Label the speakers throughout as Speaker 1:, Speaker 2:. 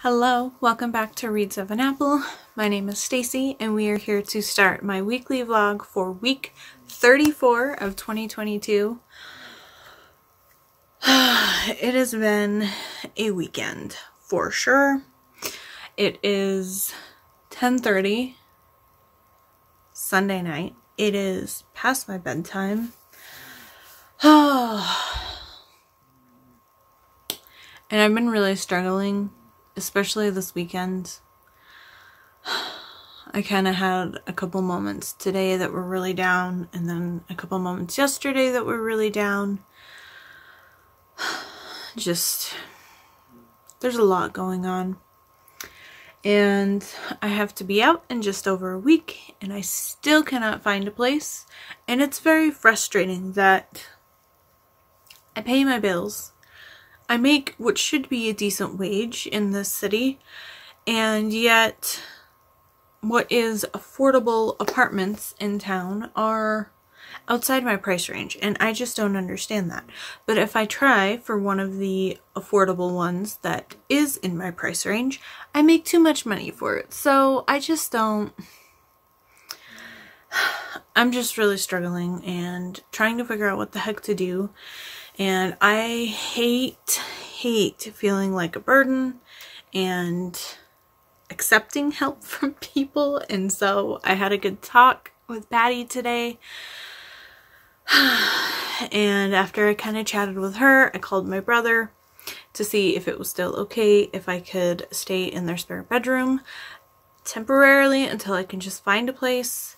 Speaker 1: Hello, welcome back to Reads of an Apple. My name is Stacy and we are here to start my weekly vlog for week 34 of 2022. It has been a weekend for sure. It is 10:30 Sunday night. It is past my bedtime. And I've been really struggling, especially this weekend. I kind of had a couple moments today that were really down, and then a couple moments yesterday that were really down. Just, there's a lot going on. And I have to be out in just over a week, and I still cannot find a place. And it's very frustrating that I pay my bills. I make what should be a decent wage in this city, and yet what is affordable apartments in town are outside my price range, and I just don't understand that. But if I try for one of the affordable ones that is in my price range, I make too much money for it. So I just don't... I'm just really struggling and trying to figure out what the heck to do. And I hate feeling like a burden and accepting help from people. And so I had a good talk with Patty today. And after I kind of chatted with her, I called my brother to see if it was still okay if I could stay in their spare bedroom temporarily until I can just find a place.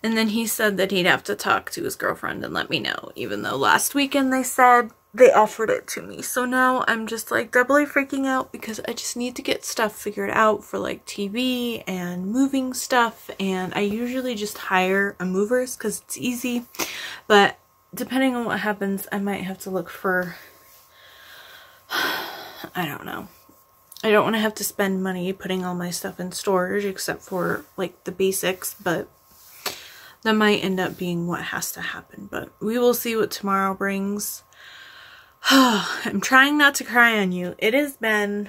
Speaker 1: And then he said that he'd have to talk to his girlfriend and let me know, even though last weekend they said they offered it to me. So now I'm just like doubly freaking out because I just need to get stuff figured out for like TV and moving stuff. And I usually just hire a movers because it's easy. But depending on what happens, I might have to look for, I don't know. I don't want to have to spend money putting all my stuff in storage except for like the basics, but that might end up being what has to happen, but we will see what tomorrow brings. I'm trying not to cry on you. It has been...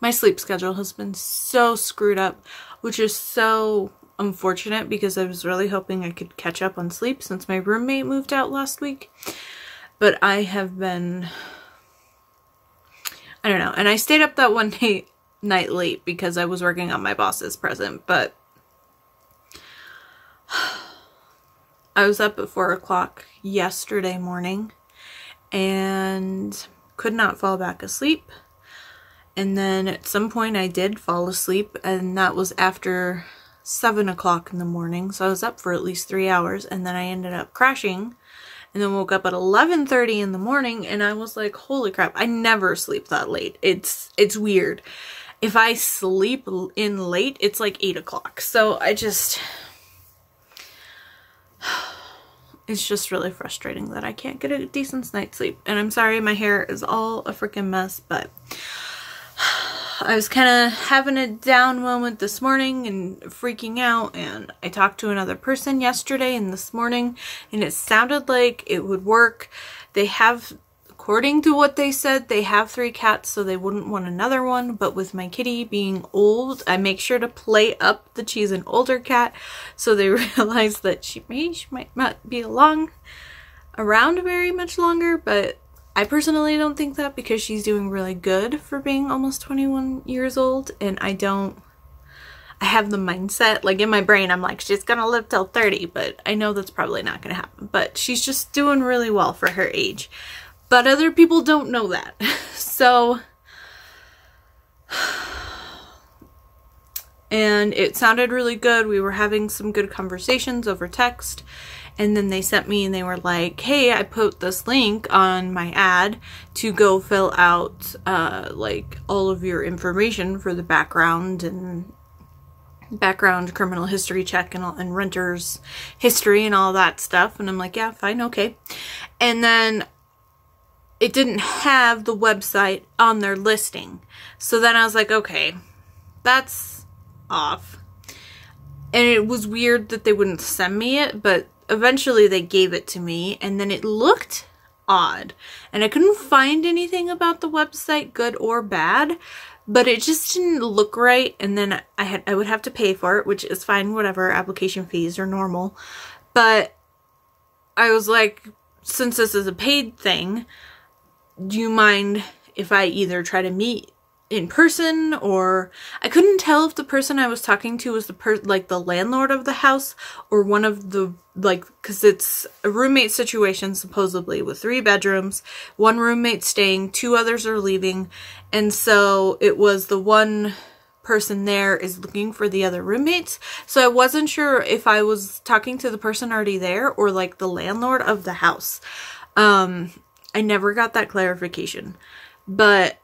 Speaker 1: My sleep schedule has been so screwed up, which is so unfortunate because I was really hoping I could catch up on sleep since my roommate moved out last week. But I have been... I don't know. And I stayed up that one night late because I was working on my boss's present, but I was up at 4 o'clock yesterday morning and could not fall back asleep. And then at some point I did fall asleep, and that was after 7 o'clock in the morning. So I was up for at least 3 hours, and then I ended up crashing and then woke up at 11:30 in the morning, and I was like, holy crap, I never sleep that late. It's weird. If I sleep in late, it's like 8 o'clock. So I just... It's just really frustrating that I can't get a decent night's sleep. And I'm sorry my hair is all a freaking mess, but I was kind of having a down moment this morning and freaking out, and I talked to another person yesterday and this morning, and it sounded like it would work. They have... According to what they said, they have 3 cats, so they wouldn't want another one. But with my kitty being old, I make sure to play up that she's an older cat, so they realize that she might not be around very much longer. But I personally don't think that, because she's doing really good for being almost 21 years old, and I have the mindset, like in my brain, I'm like, she's gonna live till 30, but I know that's probably not gonna happen. But she's just doing really well for her age. But other people don't know that. So, and it sounded really good. We were having some good conversations over text. And then they sent me and they were like, hey, I put this link on my ad to go fill out like all of your information for the background criminal history check and renter's history and all that stuff. And I'm like, yeah, fine, okay. And then it didn't have the website on their listing. So then I was like, okay, that's off. And it was weird that they wouldn't send me it, but eventually they gave it to me, and then it looked odd. And I couldn't find anything about the website, good or bad, but it just didn't look right. And then I would have to pay for it, which is fine, whatever, application fees are normal. But I was like, since this is a paid thing, do you mind if I either try to meet in person? Or I couldn't tell if the person I was talking to was the landlord of the house, or one of the, like, because it's a roommate situation supposedly with 3 bedrooms, 1 roommate staying, 2 others are leaving, and so it was the one person there is looking for the other roommates. So I wasn't sure if I was talking to the person already there or like the landlord of the house. I never got that clarification, but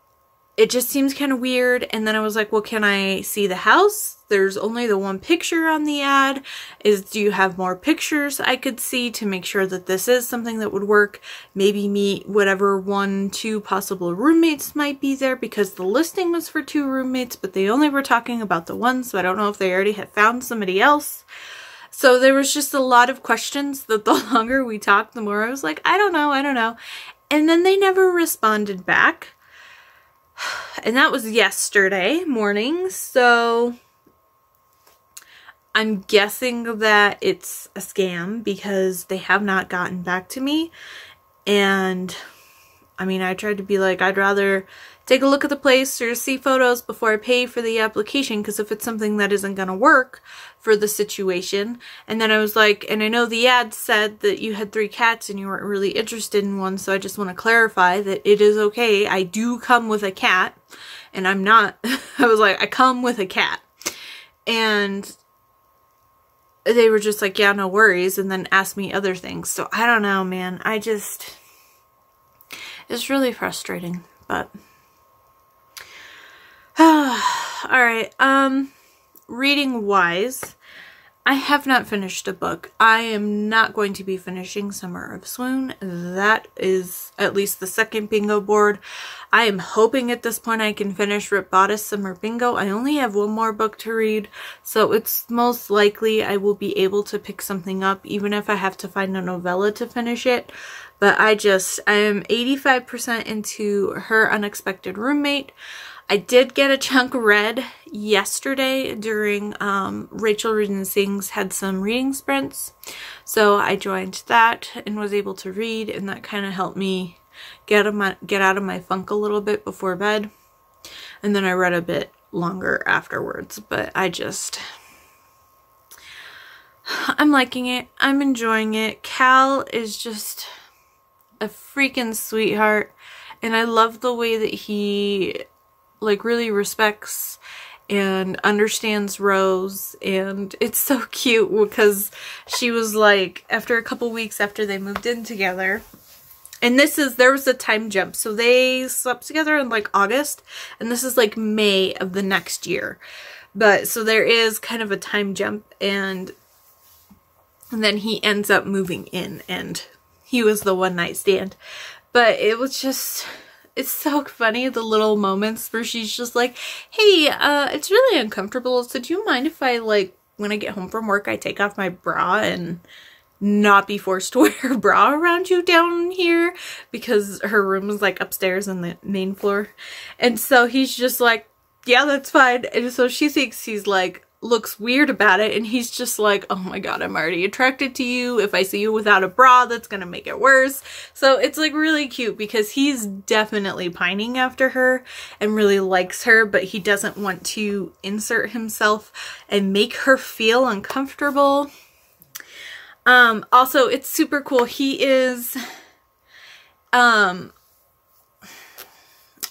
Speaker 1: it just seems kind of weird. And then I was like, well, can I see the house? There's only the 1 picture on the ad. Do you have more pictures I could see to make sure that this is something that would work? Maybe meet whatever 1, 2 possible roommates might be there, because the listing was for 2 roommates, but they only were talking about the 1. So I don't know if they already had found somebody else. So there was just a lot of questions that the longer we talked, the more I was like, I don't know. And then they never responded back. And that was yesterday morning, so I'm guessing that it's a scam because they have not gotten back to me. And I mean, I tried to be like, I'd rather take a look at the place or see photos before I pay for the application, because if it's something that isn't going to work for the situation. And then I was like, and I know the ad said that you had 3 cats and you weren't really interested in one, so I just want to clarify that it is okay. I do come with a cat, and I'm not, I was like, I come with a cat. And they were just like, yeah, no worries, and then asked me other things. So I don't know, man. It's really frustrating, but alright, reading wise, I have not finished a book. I am not going to be finishing Summer of Swoon. That is at least the 2nd bingo board. I am hoping at this point I can finish Rip Bodice Summer Bingo. I only have 1 more book to read, so it's most likely I will be able to pick something up, even if I have to find a novella to finish it. But I am 85% into Her Unexpected Roommate. I did get a chunk read yesterday during Rachel Read and Sings had some reading sprints. So I joined that and was able to read, and that kind of helped me get out of my funk a little bit before bed. And then I read a bit longer afterwards, but I'm liking it. I'm enjoying it. Cal is just a freaking sweetheart, and I love the way that he like really respects and understands Rose. And it's so cute because she was like, after a couple weeks after they moved in together, and there was a time jump, so they slept together in like August, and this is like May of the next year, but so there is kind of a time jump, and then he ends up moving in, and he was the 1 night stand. But it was just, it's so funny, the little moments where she's just like, hey, it's really uncomfortable, so do you mind if I, like, when I get home from work, I take off my bra and not be forced to wear a bra around you down here? Because her room is, like, upstairs on the main floor. And so he's just like, yeah, that's fine. And so she thinks he's, like, looks weird about it, and he's just like, oh my god, I'm already attracted to you. If I see you without a bra, that's gonna make it worse. So it's like really cute because he's definitely pining after her and really likes her, but he doesn't want to insert himself and make her feel uncomfortable. Also, it's super cool. He is I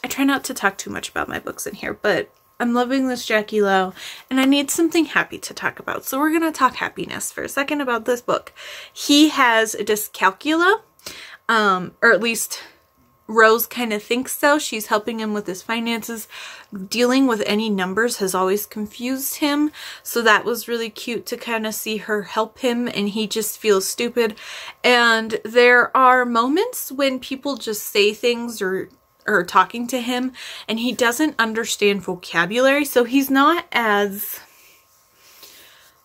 Speaker 1: try not to talk too much about my books in here, but I'm loving this Jackie Lowe, and I need something happy to talk about. So we're going to talk happiness for a second about this book. He has a dyscalculia, or at least Rose kind of thinks so. She's helping him with his finances. Dealing with any numbers has always confused him. So that was really cute to kind of see her help him, and he just feels stupid. And there are moments when people just say things or talking to him, and he doesn't understand vocabulary, so he's not as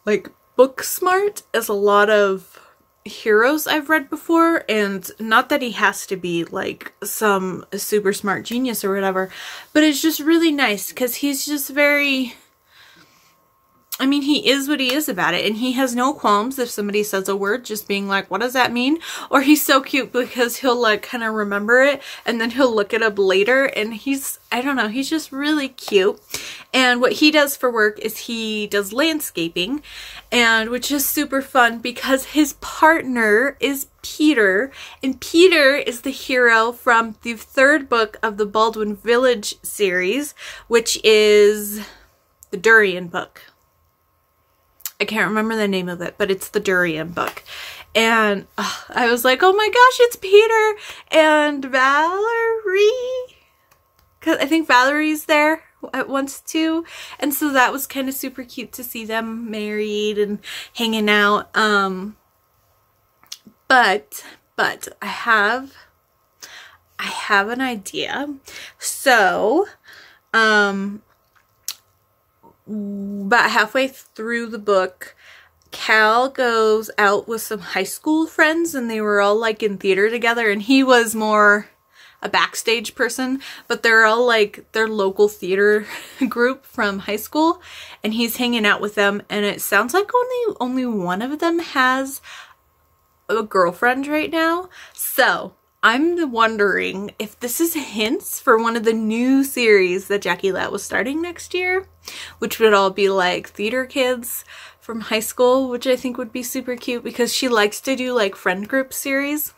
Speaker 1: like book smart as a lot of heroes I've read before, and not that he has to be like some super smart genius or whatever, but it's just really nice because he's just very, I mean, he is what he is about it, and he has no qualms if somebody says a word, just being like, what does that mean? Or he's so cute because he'll like kind of remember it and then he'll look it up later, and he's, I don't know, he's just really cute. And what he does for work is he does landscaping, and which is super fun because his partner is Peter, and Peter is the hero from the 3rd book of the Baldwin Village series, which is the Durian book. I can't remember the name of it, but it's the Durian book. And I was like, oh my gosh, it's Peter and Valerie. Because I think Valerie's there at once too. And so that was kind of super cute to see them married and hanging out. But I have an idea. So, about halfway through the book, Cal goes out with some high school friends, and they were all like in theater together, and he was more a backstage person, but they're all like their local theater group from high school, and he's hanging out with them, and it sounds like only one of them has a girlfriend right now. So I'm wondering if this is hints for one of the new series that Jackie Lat was starting next year, which would all be like theater kids from high school, which I think would be super cute because she likes to do like friend group series.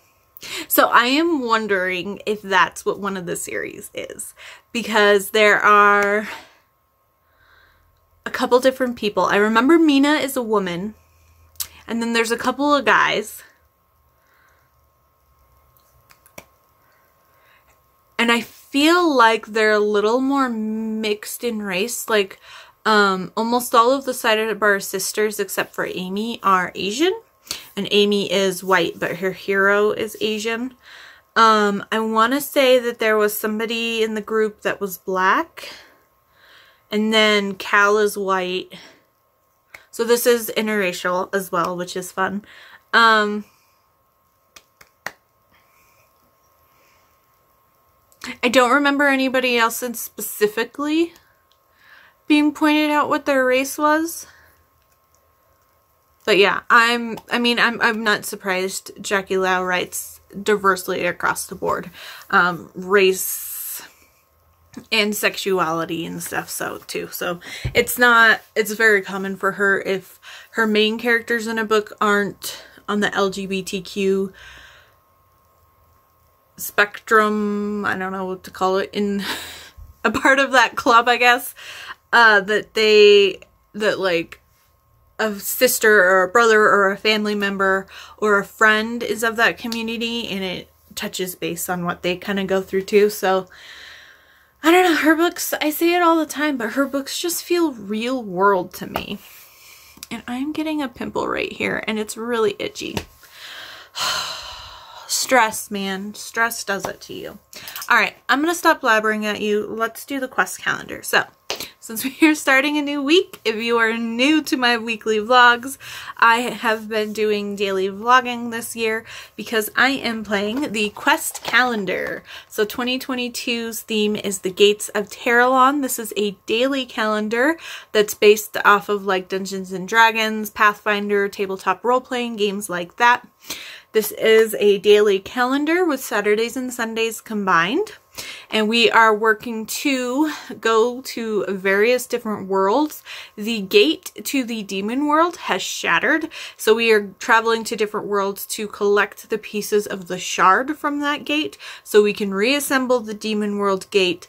Speaker 1: So I am wondering if that's what one of the series is, because there are a couple different people. I remember Mina is a woman, and then there's a couple of guys. And I feel like they're a little more mixed in race. Like, almost all of the Sidebar sisters, except for Amy, are Asian. And Amy is white, but her hero is Asian. I want to say that there was somebody in the group that was black. And then Cal is white. So this is interracial as well, which is fun. I don't remember anybody else specifically being pointed out what their race was. But yeah, I'm not surprised Jackie Lau writes diversely across the board. Race and sexuality and stuff too. So it's very common for her if her main characters in a book aren't on the LGBTQ spectrum, I don't know what to call it, in a part of that club, I guess, that like a sister or a brother or a family member or a friend is of that community, and it touches base on what they kind of go through too. So I don't know, her books, I say it all the time, but her books just feel real world to me. And I'm getting a pimple right here, and it's really itchy. Stress, man. Stress does it to you. Alright, I'm going to stop blabbering at you. Let's do the quest calendar. So, since we are starting a new week, if you are new to my weekly vlogs, I have been doing daily vlogging this year because I am playing the quest calendar. So 2022's theme is the Gates of Terralon. This is a daily calendar that's based off of like Dungeons and Dragons, Pathfinder, tabletop role-playing games like that. This is a daily calendar with Saturdays and Sundays combined. And we are working to go to various different worlds. The gate to the demon world has shattered, so we are traveling to different worlds to collect the pieces of the shard from that gate so we can reassemble the demon world gate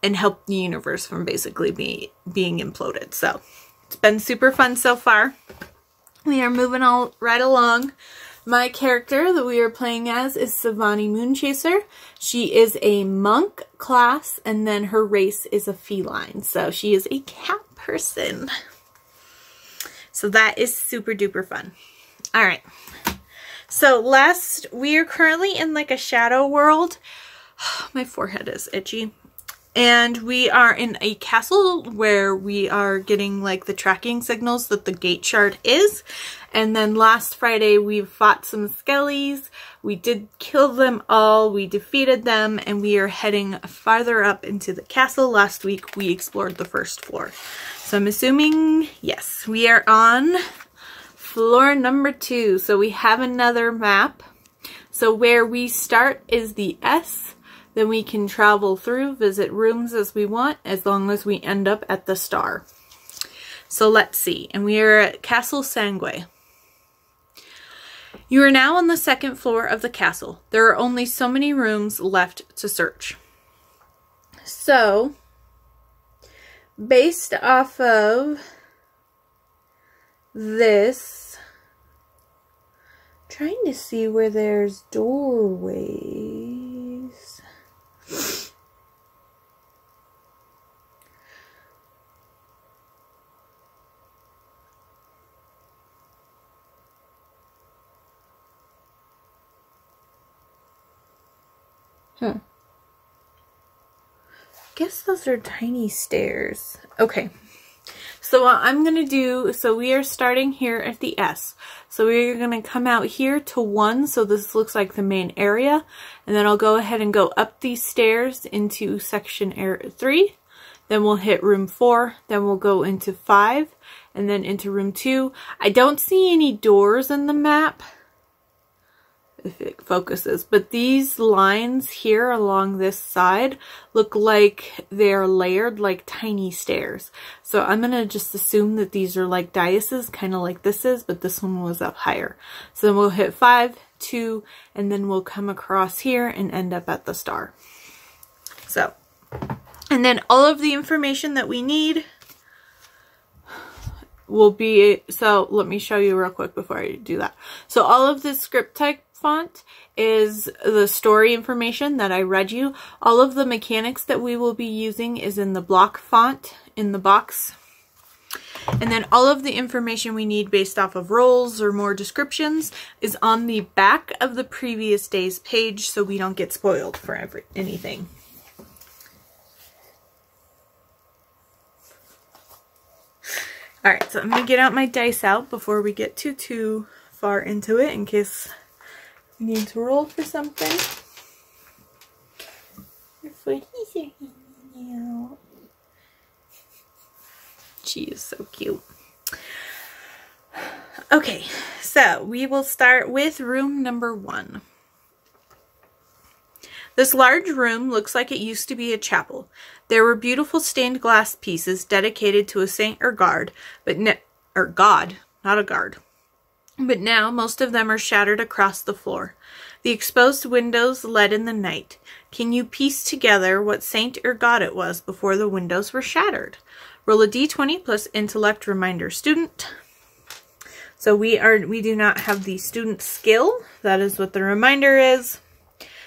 Speaker 1: and help the universe from basically being imploded. So it's been super fun so far. We are moving all right along. My character that we are playing as is Savani Moonchaser. She is a monk class, and then her race is a feline. So she is a cat person. So that is super duper fun. Alright. So we are currently in like a shadow world. My forehead is itchy. And we are in a castle where we are getting like the tracking signals that the gate shard is. And then last Friday we fought some skellies. We did kill them all. We defeated them and we are heading farther up into the castle. Last week we explored the first floor. So I'm assuming, yes, we are on floor number 2. So we have another map. So where we start is the S. Then we can travel through, visit rooms as we want, as long as we end up at the star. So let's see. And we are at Castle Sangue. You are now on the 2nd floor of the castle. There are only so many rooms left to search. So, based off of this, trying to see where there's doorways. Guess those are tiny stairs. Okay. So what I'm going to do, so we are starting here at the S. So we're going to come out here to 1, so this looks like the main area. And then I'll go ahead and go up these stairs into section 3. Then we'll hit room 4. Then we'll go into 5. And then into room 2. I don't see any doors in the map, if it focuses, but these lines here along this side look like they're layered like tiny stairs. So I'm going to just assume that these are like daises, kind of like this is, but this one was up higher. So then we'll hit 5, 2, and then we'll come across here and end up at the star. So, and then all of the information that we need will be, so let me show you real quick before I do that. So all of this script type font is the story information that I read you. All of the mechanics that we will be using is in the block font in the box. And then all of the information we need based off of roles or more descriptions is on the back of the previous day's page, so we don't get spoiled for anything. Alright, so I'm going to get out my dice out before we get too far into it in case we need to roll for something. Your footies are hanging out. She is so cute. Okay, so we will start with room number 1. This large room looks like it used to be a chapel. There were beautiful stained glass pieces dedicated to a saint or god, not a guard. But now most of them are shattered across the floor. The exposed windows let in the night. Can you piece together what saint or god it was before the windows were shattered? Roll a d20 plus intellect reminder student. So we do not have the student skill. That is what the reminder is.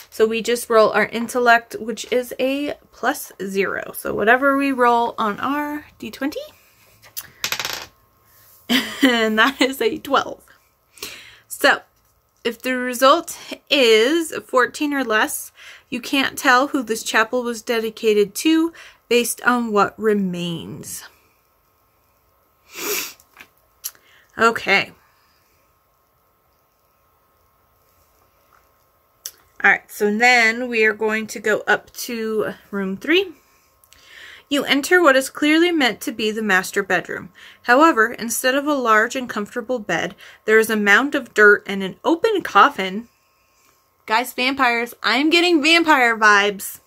Speaker 1: So we just roll our intellect, which is a +0. So whatever we roll on our d20, and that is a 12. So if the result is 14 or less, you can't tell who this chapel was dedicated to based on what remains. Okay. Alright, so then we are going to go up to room 3. You enter what is clearly meant to be the master bedroom. However, instead of a large and comfortable bed, there is a mound of dirt and an open coffin. Guys, vampires, I'm getting vampire vibes.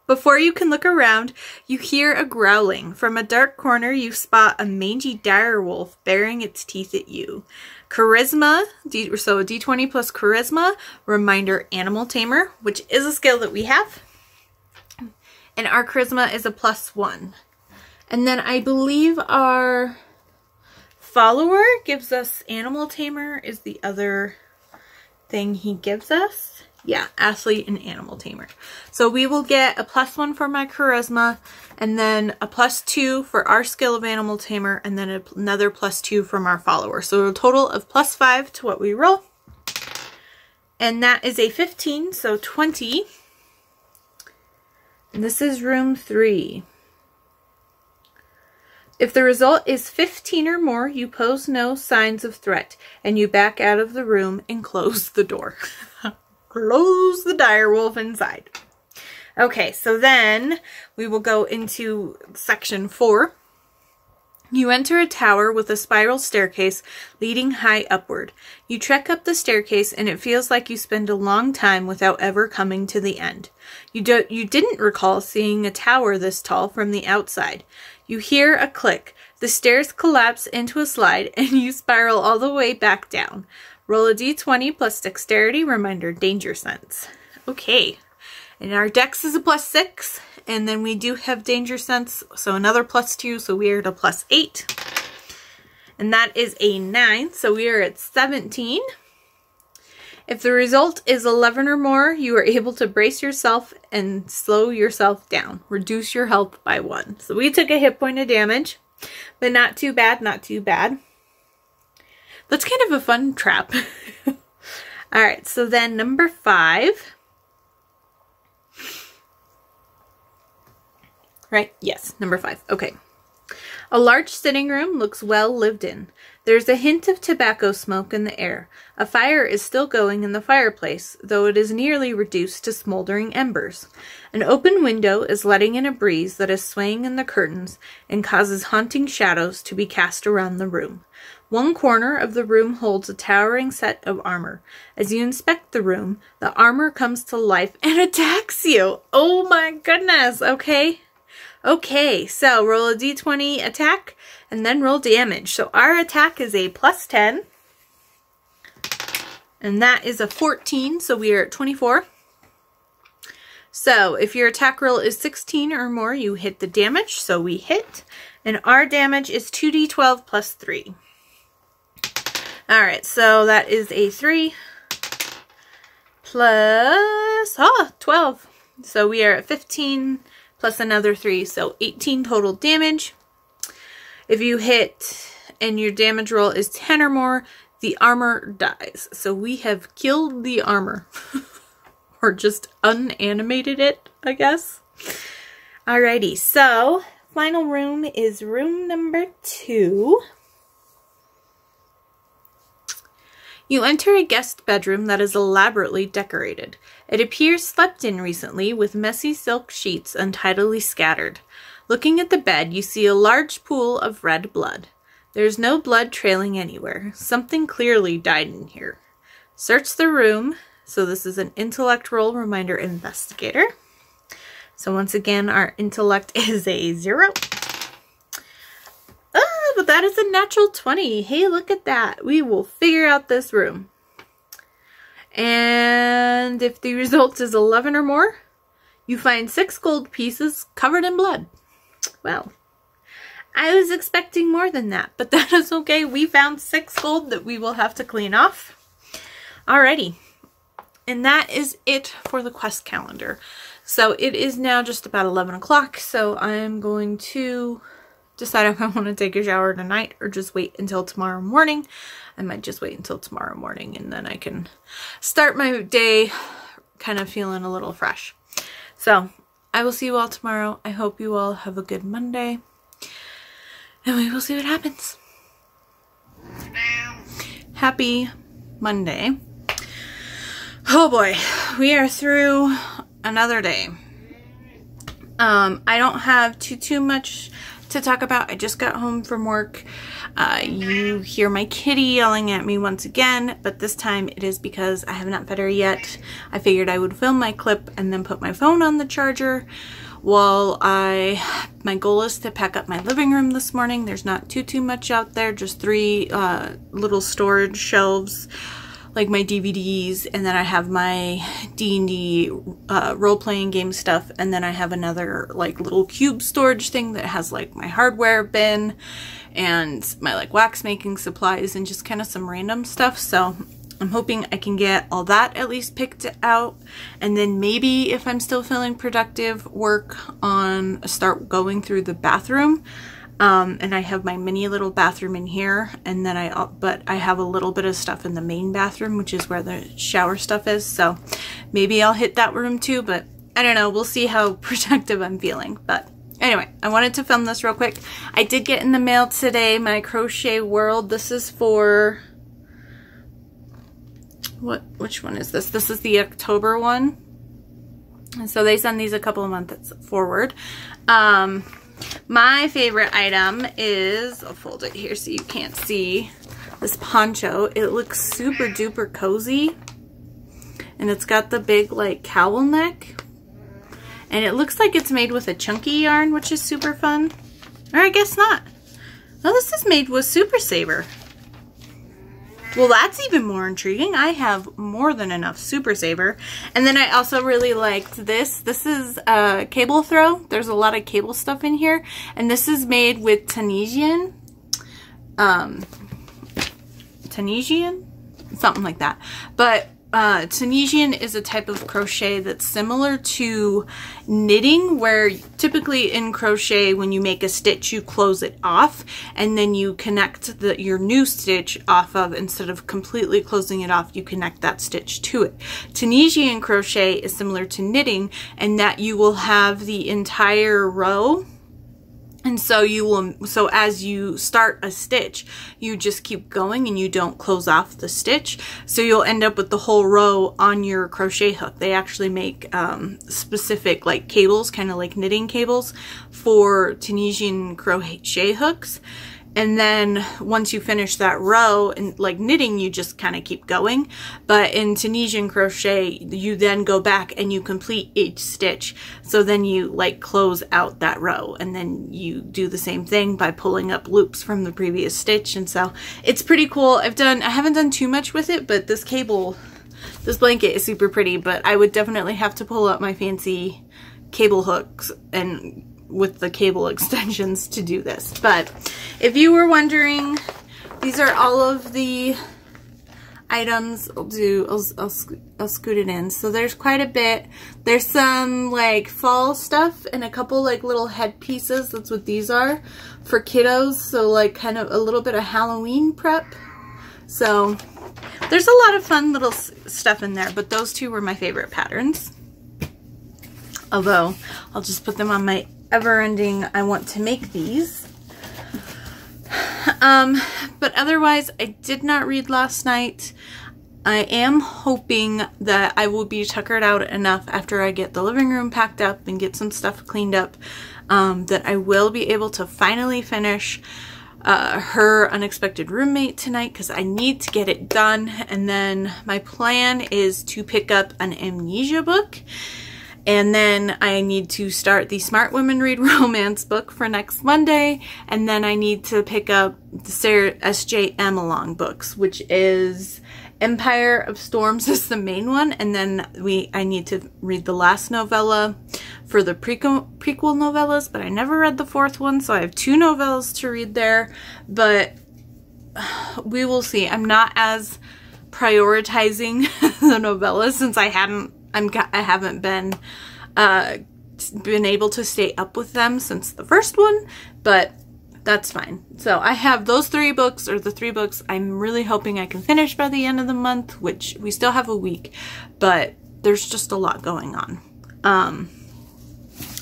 Speaker 1: Before you can look around, you hear a growling. From a dark corner, you spot a mangy dire wolf baring its teeth at you. Charisma, so a d20 plus charisma, reminder animal tamer, which is a skill that we have. And our charisma is a +1. And then I believe our follower gives us animal tamer is the other thing he gives us. Yeah, athlete and animal tamer. So we will get a +1 for my charisma, and then a +2 for our skill of animal tamer, and then another +2 from our follower. So a total of +5 to what we roll. And that is a 15, so 20. This is room 3. If the result is 15 or more, you pose no signs of threat, and you back out of the room and close the door. Close the direwolf inside. Okay, so then we will go into section 4. You enter a tower with a spiral staircase leading high upward. You trek up the staircase and it feels like you spend a long time without ever coming to the end. You didn't recall seeing a tower this tall from the outside. You hear a click. The stairs collapse into a slide and you spiral all the way back down. Roll a d20 plus dexterity, reminder, danger sense. Okay. And our dex is a +6, and then we do have danger sense, so another +2, so we are at a +8. And that is a 9, so we are at 17. If the result is 11 or more, you are able to brace yourself and slow yourself down. Reduce your health by 1. So we took a hit point of damage, but not too bad, not too bad. That's kind of a fun trap. Alright, so then number 5. Right? Yes, number 5. Okay. A large sitting room looks well lived in. There's a hint of tobacco smoke in the air. A fire is still going in the fireplace, though it is nearly reduced to smoldering embers. An open window is letting in a breeze that is swaying in the curtains and causes haunting shadows to be cast around the room. One corner of the room holds a towering set of armor. As you inspect the room, the armor comes to life and attacks you. Oh my goodness, okay. Okay, so roll a d20 attack and then roll damage. So our attack is a +10. And that is a 14, so we are at 24. So if your attack roll is 16 or more, you hit the damage, so we hit. And our damage is 2d12 plus 3. Alright, so that is a 3 plus 12. So we are at 15 plus another 3, so 18 total damage. If you hit and your damage roll is 10 or more, the armor dies. So we have killed the armor. Or just unanimated it, I guess. Alrighty, so final room is room number 2. You enter a guest bedroom that is elaborately decorated. It appears slept in recently, with messy silk sheets untidily scattered. Looking at the bed, you see a large pool of red blood. There's no blood trailing anywhere. Something clearly died in here. Search the room. So this is an intellect roll, reminder, investigator. So once again, our intellect is a 0. But that is a natural 20. Hey, look at that. We will figure out this room. And if the result is 11 or more, you find 6 gold pieces covered in blood. Well, I was expecting more than that, but that is okay. We found 6 gold that we will have to clean off. Alrighty. And that is it for the quest calendar. So it is now just about 11 o'clock, so I'm going to decide if I want to take a shower tonight or just wait until tomorrow morning. I might just wait until tomorrow morning and then I can start my day kind of feeling a little fresh. So I will see you all tomorrow. I hope you all have a good Monday and we will see what happens. Happy Monday. Oh boy, we are through another day. I don't have too much to talk about. I just got home from work. You hear my kitty yelling at me once again, but this time it is because I have not fed her yet. I figured I would film my clip and then put my phone on the charger while my goal is to pack up my living room this morning. There's not too much out there, just 3 little storage shelves, like my DVDs, and then I have my D&D role-playing game stuff, and then I have another like little cube storage thing that has like my hardware bin and my like wax making supplies and just kind of some random stuff. So I'm hoping I can get all that at least picked out, and then maybe if I'm still feeling productive, start going through the bathroom. And I have my mini little bathroom in here, and then but I have a little bit of stuff in the main bathroom, which is where the shower stuff is. So maybe I'll hit that room too, but I don't know, we'll see how protective I'm feeling. But anyway, I wanted to film this real quick. I did get in the mail today my Crochet World. This is for, which one is this? This is the October one. And so they send these a couple of months forward. My favorite item is, I'll fold it here so you can't see, this poncho. It looks super duper cozy. And it's got the big like cowl neck. And it looks like it's made with a chunky yarn, which is super fun. Or I guess not. Oh, this is made with Super Saver. Well, that's even more intriguing. I have more than enough Super Saver. And then I also really liked this. This is cable throw. There's a lot of cable stuff in here. And this is made with Tunisian. Tunisian? Something like that. But Tunisian is a type of crochet that's similar to knitting, where typically in crochet when you make a stitch you close it off and then you connect your new stitch off of, instead of completely closing it off, you connect that stitch to it. Tunisian crochet is similar to knitting in that you will have the entire row. And so so as you start a stitch, you just keep going and you don't close off the stitch. So you'll end up with the whole row on your crochet hook. They actually make specific like cables, kind of like knitting cables for Tunisian crochet hooks. And then once you finish that row, and like knitting, you just kind of keep going. But in Tunisian crochet, you then go back and you complete each stitch. So then you like close out that row, and then you do the same thing by pulling up loops from the previous stitch. And so it's pretty cool. I haven't done too much with it, but this blanket is super pretty, but I would definitely have to pull up my fancy cable hooks and with the cable extensions to do this. But if you were wondering, these are all of the items. I'll scoot it in. So there's quite a bit. There's some like fall stuff and a couple like little head pieces. That's what these are for kiddos. So like kind of a little bit of Halloween prep. So there's a lot of fun little stuff in there, but those two were my favorite patterns. Although I'll just put them on my ever-ending I want to make these. But otherwise, I did not read last night. I am hoping that I will be tuckered out enough after I get the living room packed up and get some stuff cleaned up, that I will be able to finally finish Her Unexpected Roommate tonight, because I need to get it done. And then my plan is to pick up an amnesia book. And then I need to start the Smart Women Read Romance book for next Monday. And then I need to pick up the Sarah S.J. Amelong books, which is Empire of Storms is the main one. And then I need to read the last novella for the prequel novellas, but I never read the fourth one. So I have 2 novellas to read there, but we will see. I'm not as prioritizing the novellas since I haven't been able to stay up with them since the first one, but that's fine. So I have those 3 books, or the 3 books I'm really hoping I can finish by the end of the month, which we still have a week, but there's just a lot going on.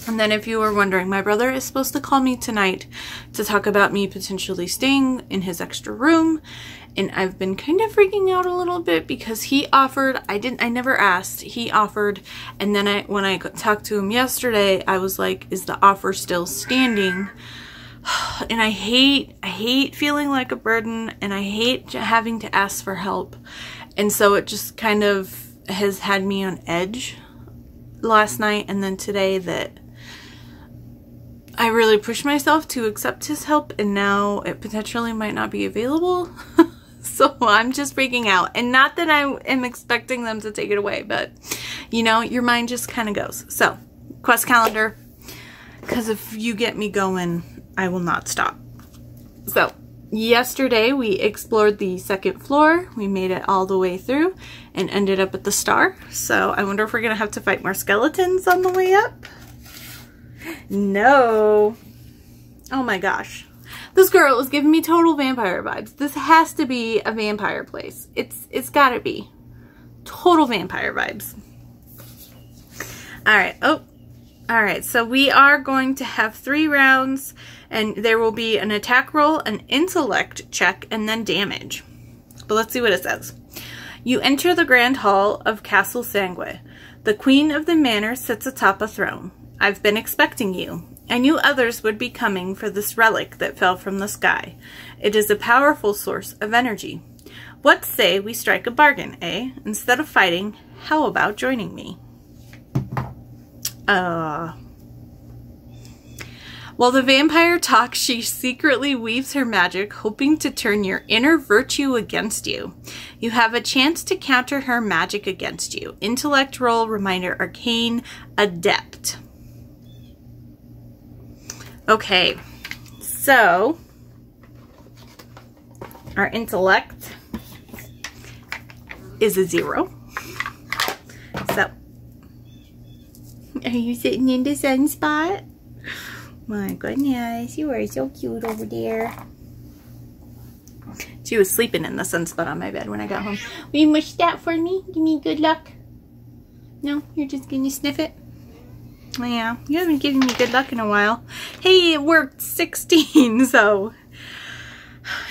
Speaker 1: And then if you were wondering, my brother is supposed to call me tonight to talk about me potentially staying in his extra room. And I've been kind of freaking out a little bit because he offered, I never asked, he offered, and then when I talked to him yesterday, I was like, is the offer still standing? And I hate feeling like a burden, and I hate having to ask for help. And so it just kind of has had me on edge last night and then today, that I really pushed myself to accept his help, and now it potentially might not be available. So I'm just freaking out. And not that I am expecting them to take it away, but you know, your mind just kind of goes. So, quest calendar, because if you get me going, I will not stop. So, yesterday we explored the 2nd floor. We made it all the way through and ended up at the star. So, I wonder if we're going to have to fight more skeletons on the way up. No. Oh my gosh. This girl is giving me total vampire vibes. This has to be a vampire place. It's gotta be. Total vampire vibes. All right. Oh, all right. So we are going to have 3 rounds, and there will be an attack roll, an intellect check, and then damage. But let's see what it says. You enter the grand hall of Castle Sangue. The queen of the manor sits atop a throne. I've been expecting you. I knew others would be coming for this relic that fell from the sky. It is a powerful source of energy. What say we strike a bargain, eh? Instead of fighting, how about joining me? While the vampire talks, she secretly weaves her magic, hoping to turn your inner virtue against you. You have a chance to counter her magic against you. Intellect roll, reminder, arcane, adept. Okay, so our intellect is a 0. So, are you sitting in the sunspot? My goodness, you are so cute over there. She was sleeping in the sunspot on my bed when I got home. Will you mush that for me? Give me good luck. No, you're just gonna sniff it? Oh, yeah, you haven't given me good luck in a while. Hey, it worked 16, so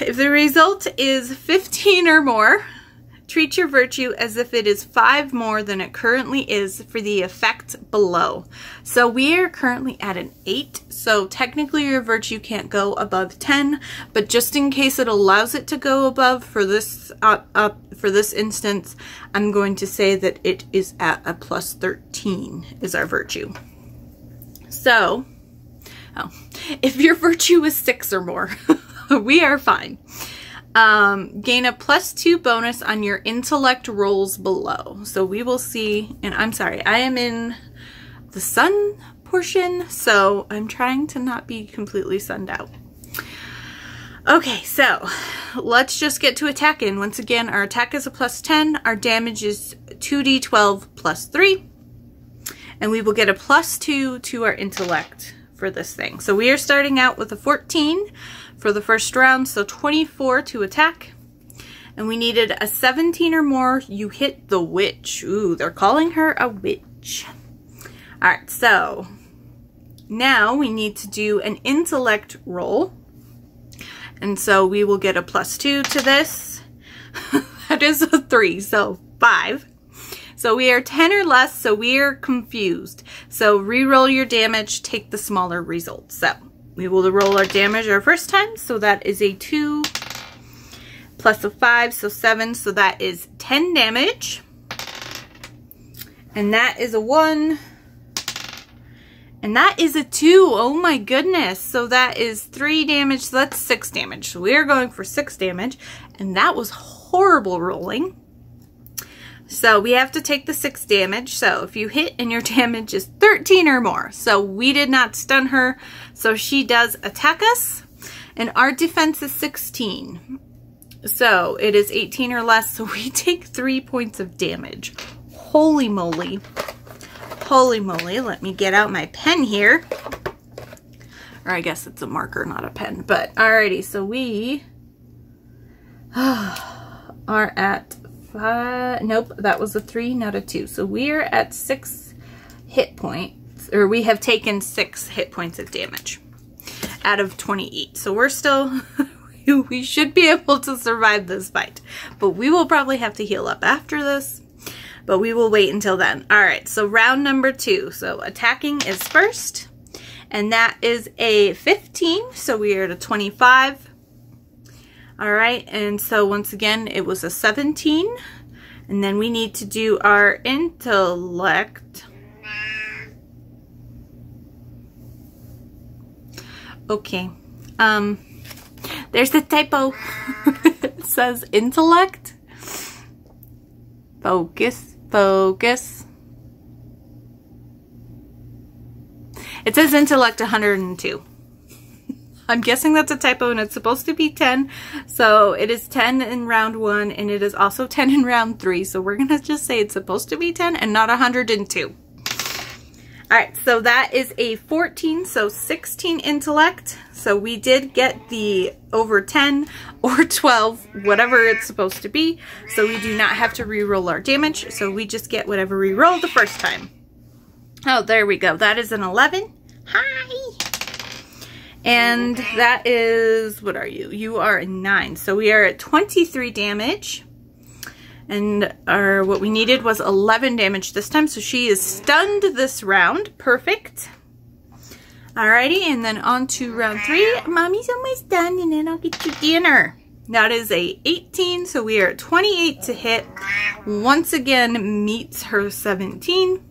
Speaker 1: if the result is 15 or more, treat your virtue as if it is 5 more than it currently is for the effect below. So we are currently at an 8, so technically your virtue can't go above 10, but just in case it allows it to go above for this instance, I'm going to say that it is at a plus 13 is our virtue. So, if your virtue is 6 or more, we are fine. Gain a +2 bonus on your intellect rolls below. So we will see, and I'm sorry, I am in the sun portion, so I'm trying to not be completely sunned out. Okay, so let's just get to attacking. Once again, our attack is a +10, our damage is 2d12 + 3, and we will get a +2 to our intellect for this thing. So we are starting out with a 14 for the first round, so 24 to attack. And we needed a 17 or more. You hit the witch. Ooh, they're calling her a witch. All right, so now we need to do an intellect roll. And so we will get a +2 to this. That is a 3, so 5. So we are 10 or less, so we are confused. So re-roll your damage, take the smaller result. So we will roll our damage our first time. So that is a 2 plus a 5, so 7. So that is 10 damage. And that is a 1. And that is a 2. Oh my goodness. So that is 3 damage. So that's 6 damage. So we are going for 6 damage. And that was horrible rolling. So we have to take the 6 damage. So if you hit and your damage is 13 or more. So we did not stun her. So she does attack us. And our defense is 16. So it is 18 or less. So we take 3 points of damage. Holy moly. Holy moly. Let me get out my pen here. Or I guess it's a marker, not a pen. But alrighty. So we are at 5, nope, that was a 3, not a 2. So we're at 6 hit points, or we have taken 6 hit points of damage out of 28. So we're still, we should be able to survive this fight. But we will probably have to heal up after this, but we will wait until then. All right, so round number 2. So attacking is first, and that is a 15. So we are at a 25. All right, and so once again, it was a 17. And then we need to do our intellect. Okay. There's a typo. It says intellect. Focus, focus. It says intellect 102. I'm guessing that's a typo and it's supposed to be 10. So it is 10 in round 1 and it is also 10 in round 3. So we're going to just say it's supposed to be 10 and not 102. Alright, so that is a 14, so 16 intellect. So we did get the over 10 or 12, whatever it's supposed to be. So we do not have to re-roll our damage. So we just get whatever we rolled the first time. Oh, there we go. That is an 11. Hi! And that is, what are you? You are a 9. So we are at 23 damage. And what we needed was 11 damage this time. So she is stunned this round. Perfect. Alrighty, and then on to round 3. Mommy's almost done, and then I'll get you dinner. That is a 18, so we are at 28 to hit. Once again, meets her 17.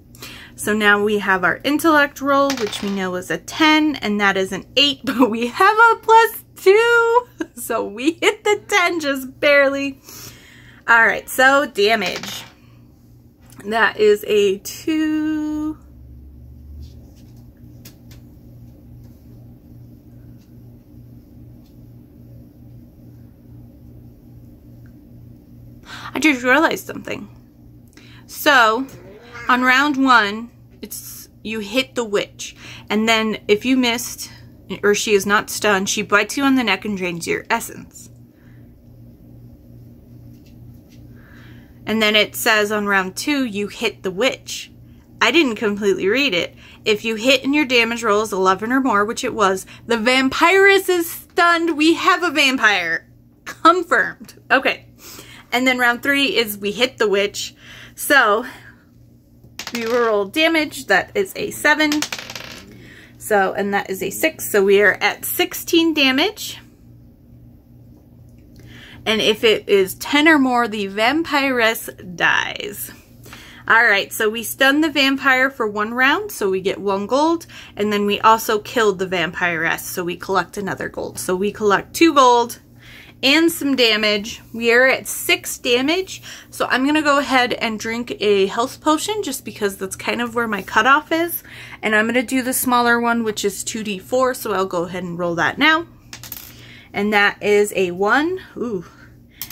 Speaker 1: So now we have our intellect roll, which we know is a 10, and that is an 8, but we have a +2. So we hit the 10 just barely. Alright, so damage. That is a 2. I just realized something. So, on round 1, you hit the witch. And then if you missed, or she is not stunned, she bites you on the neck and drains your essence. And then it says on round 2, you hit the witch. I didn't completely read it. If you hit and your damage roll is 11 or more, which it was, the vampiress is stunned. We have a vampire. Confirmed. Okay. And then round 3 is we hit the witch. So we roll damage. That is a 7. So, and that is a 6. So we are at 16 damage. And if it is 10 or more, the vampiress dies. Alright, so we stun the vampire for 1 round, so we get 1 gold. And then we also killed the vampiress, so we collect another gold. So we collect 2 gold. And some damage. We are at 6 damage, so I'm gonna go ahead and drink a health potion just because that's kind of where my cutoff is. And I'm gonna do the smaller one, which is 2d4, so I'll go ahead and roll that now. And that is a 1, ooh,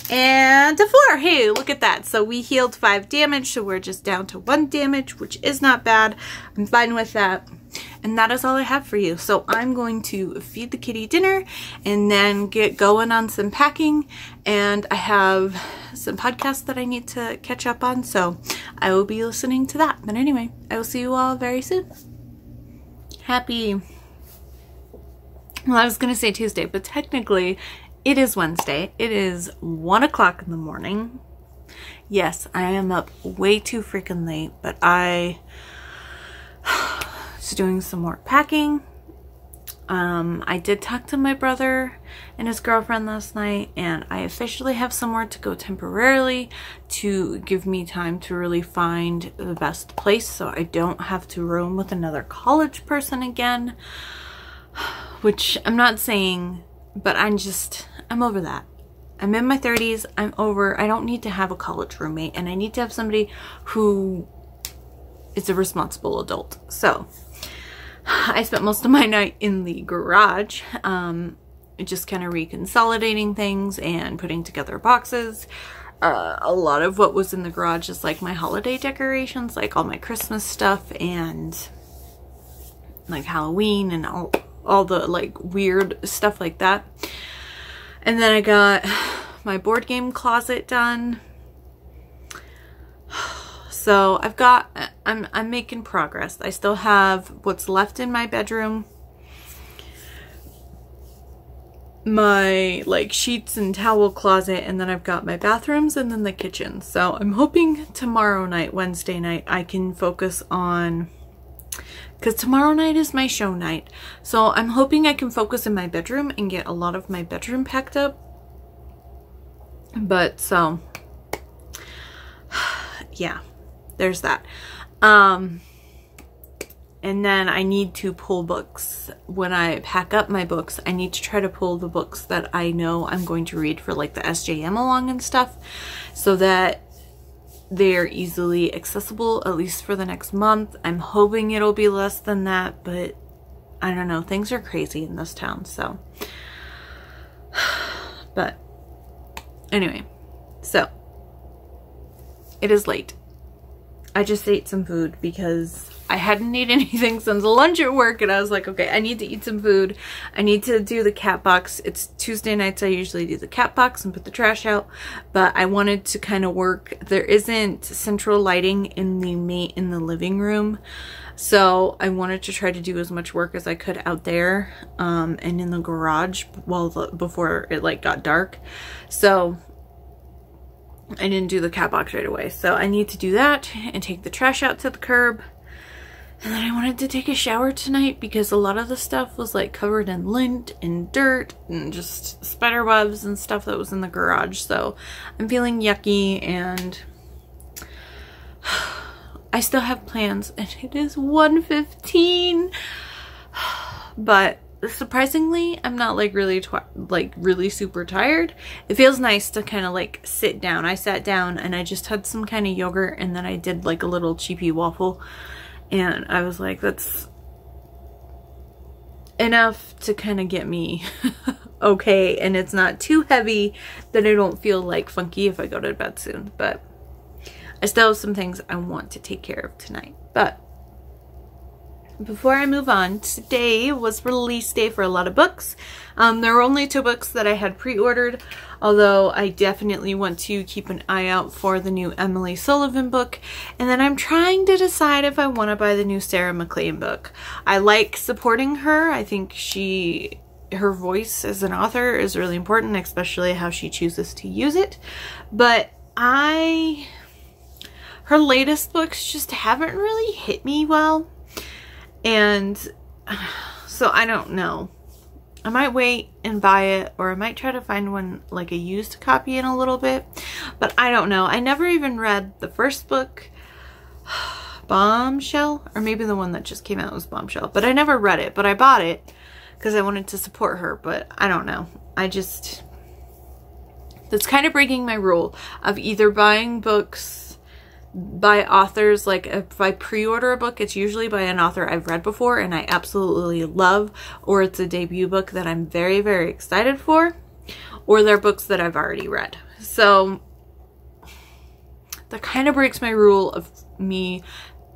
Speaker 1: and a 4. Hey, look at that. So we healed 5 damage, so we're just down to 1 damage, which is not bad. I'm fine with that. And that is all I have for you. So I'm going to feed the kitty dinner and then get going on some packing. And I have some podcasts that I need to catch up on. So I will be listening to that. But anyway, I will see you all very soon. Well, I was going to say Tuesday, but technically it is Wednesday. It is 1 o'clock in the morning. Yes, I am up way too freaking late, but I was doing some more packing. I did talk to my brother and his girlfriend last night, and I officially have somewhere to go temporarily to give me time to really find the best place so I don't have to room with another college person again, which I'm not saying, but I'm over that. I'm in my 30s. I don't need to have a college roommate, and I need to have somebody who is a responsible adult. So I spent most of my night in the garage, just kind of reconsolidating things and putting together boxes. A lot of what was in the garage is like my holiday decorations, like all my Christmas stuff and like Halloween and all the like weird stuff like that. And then I got my board game closet done. So I'm making progress. I still have what's left in my bedroom, my like sheets and towel closet, and then I've got my bathrooms and then the kitchen. So I'm hoping tomorrow night, Wednesday night, I can focus on, because tomorrow night is my show night. So I'm hoping I can focus in my bedroom and get a lot of my bedroom packed up. But so yeah, there's that. And then I need to pull books. When I pack up my books, I need to try to pull the books that I know I'm going to read for like the SJM along and stuff, so that they're easily accessible, at least for the next month. I'm hoping it'll be less than that, but I don't know. Things are crazy in this town, so. But anyway, so it is late. I just ate some food because I hadn't eaten anything since lunch at work, and I was like, okay, I need to eat some food. I need to do the cat box. It's Tuesday nights. I usually do the cat box and put the trash out, but I wanted to kind of work. There isn't central lighting in the living room. So I wanted to try to do as much work as I could out there and in the garage before it like got dark. So I didn't do the cat box right away. So I need to do that and take the trash out to the curb. And then I wanted to take a shower tonight because a lot of the stuff was like covered in lint and dirt and just spider webs and stuff that was in the garage. So I'm feeling yucky, and I still have plans, and it is 1:15. But surprisingly, I'm not like really super tired. It feels nice to kind of like sit down. I sat down and I just had some kind of yogurt, and then I did like a little cheapy waffle. And I was like, that's enough to kind of get me okay. And it's not too heavy that I don't feel like funky if I go to bed soon. But I still have some things I want to take care of tonight. But before I move on, today was release day for a lot of books. There were only 2 books that I had pre-ordered, although I definitely want to keep an eye out for the new Emily Sullivan book. And then I'm trying to decide if I want to buy the new Sarah McLean book. I like supporting her. I think her voice as an author is really important, especially how she chooses to use it. But her latest books just haven't really hit me well. And so I don't know. I might wait and buy it, or I might try to find one, like a used copy in a little bit. But I don't know. I never even read the first book, Bombshell, or maybe the one that just came out was Bombshell. But I never read it, but I bought it because I wanted to support her. But I don't know. That's kind of breaking my rule of either buying books by authors. Like if I pre-order a book, it's usually by an author I've read before and I absolutely love, or it's a debut book that I'm very, very excited for, or they're books that I've already read. So that kind of breaks my rule of me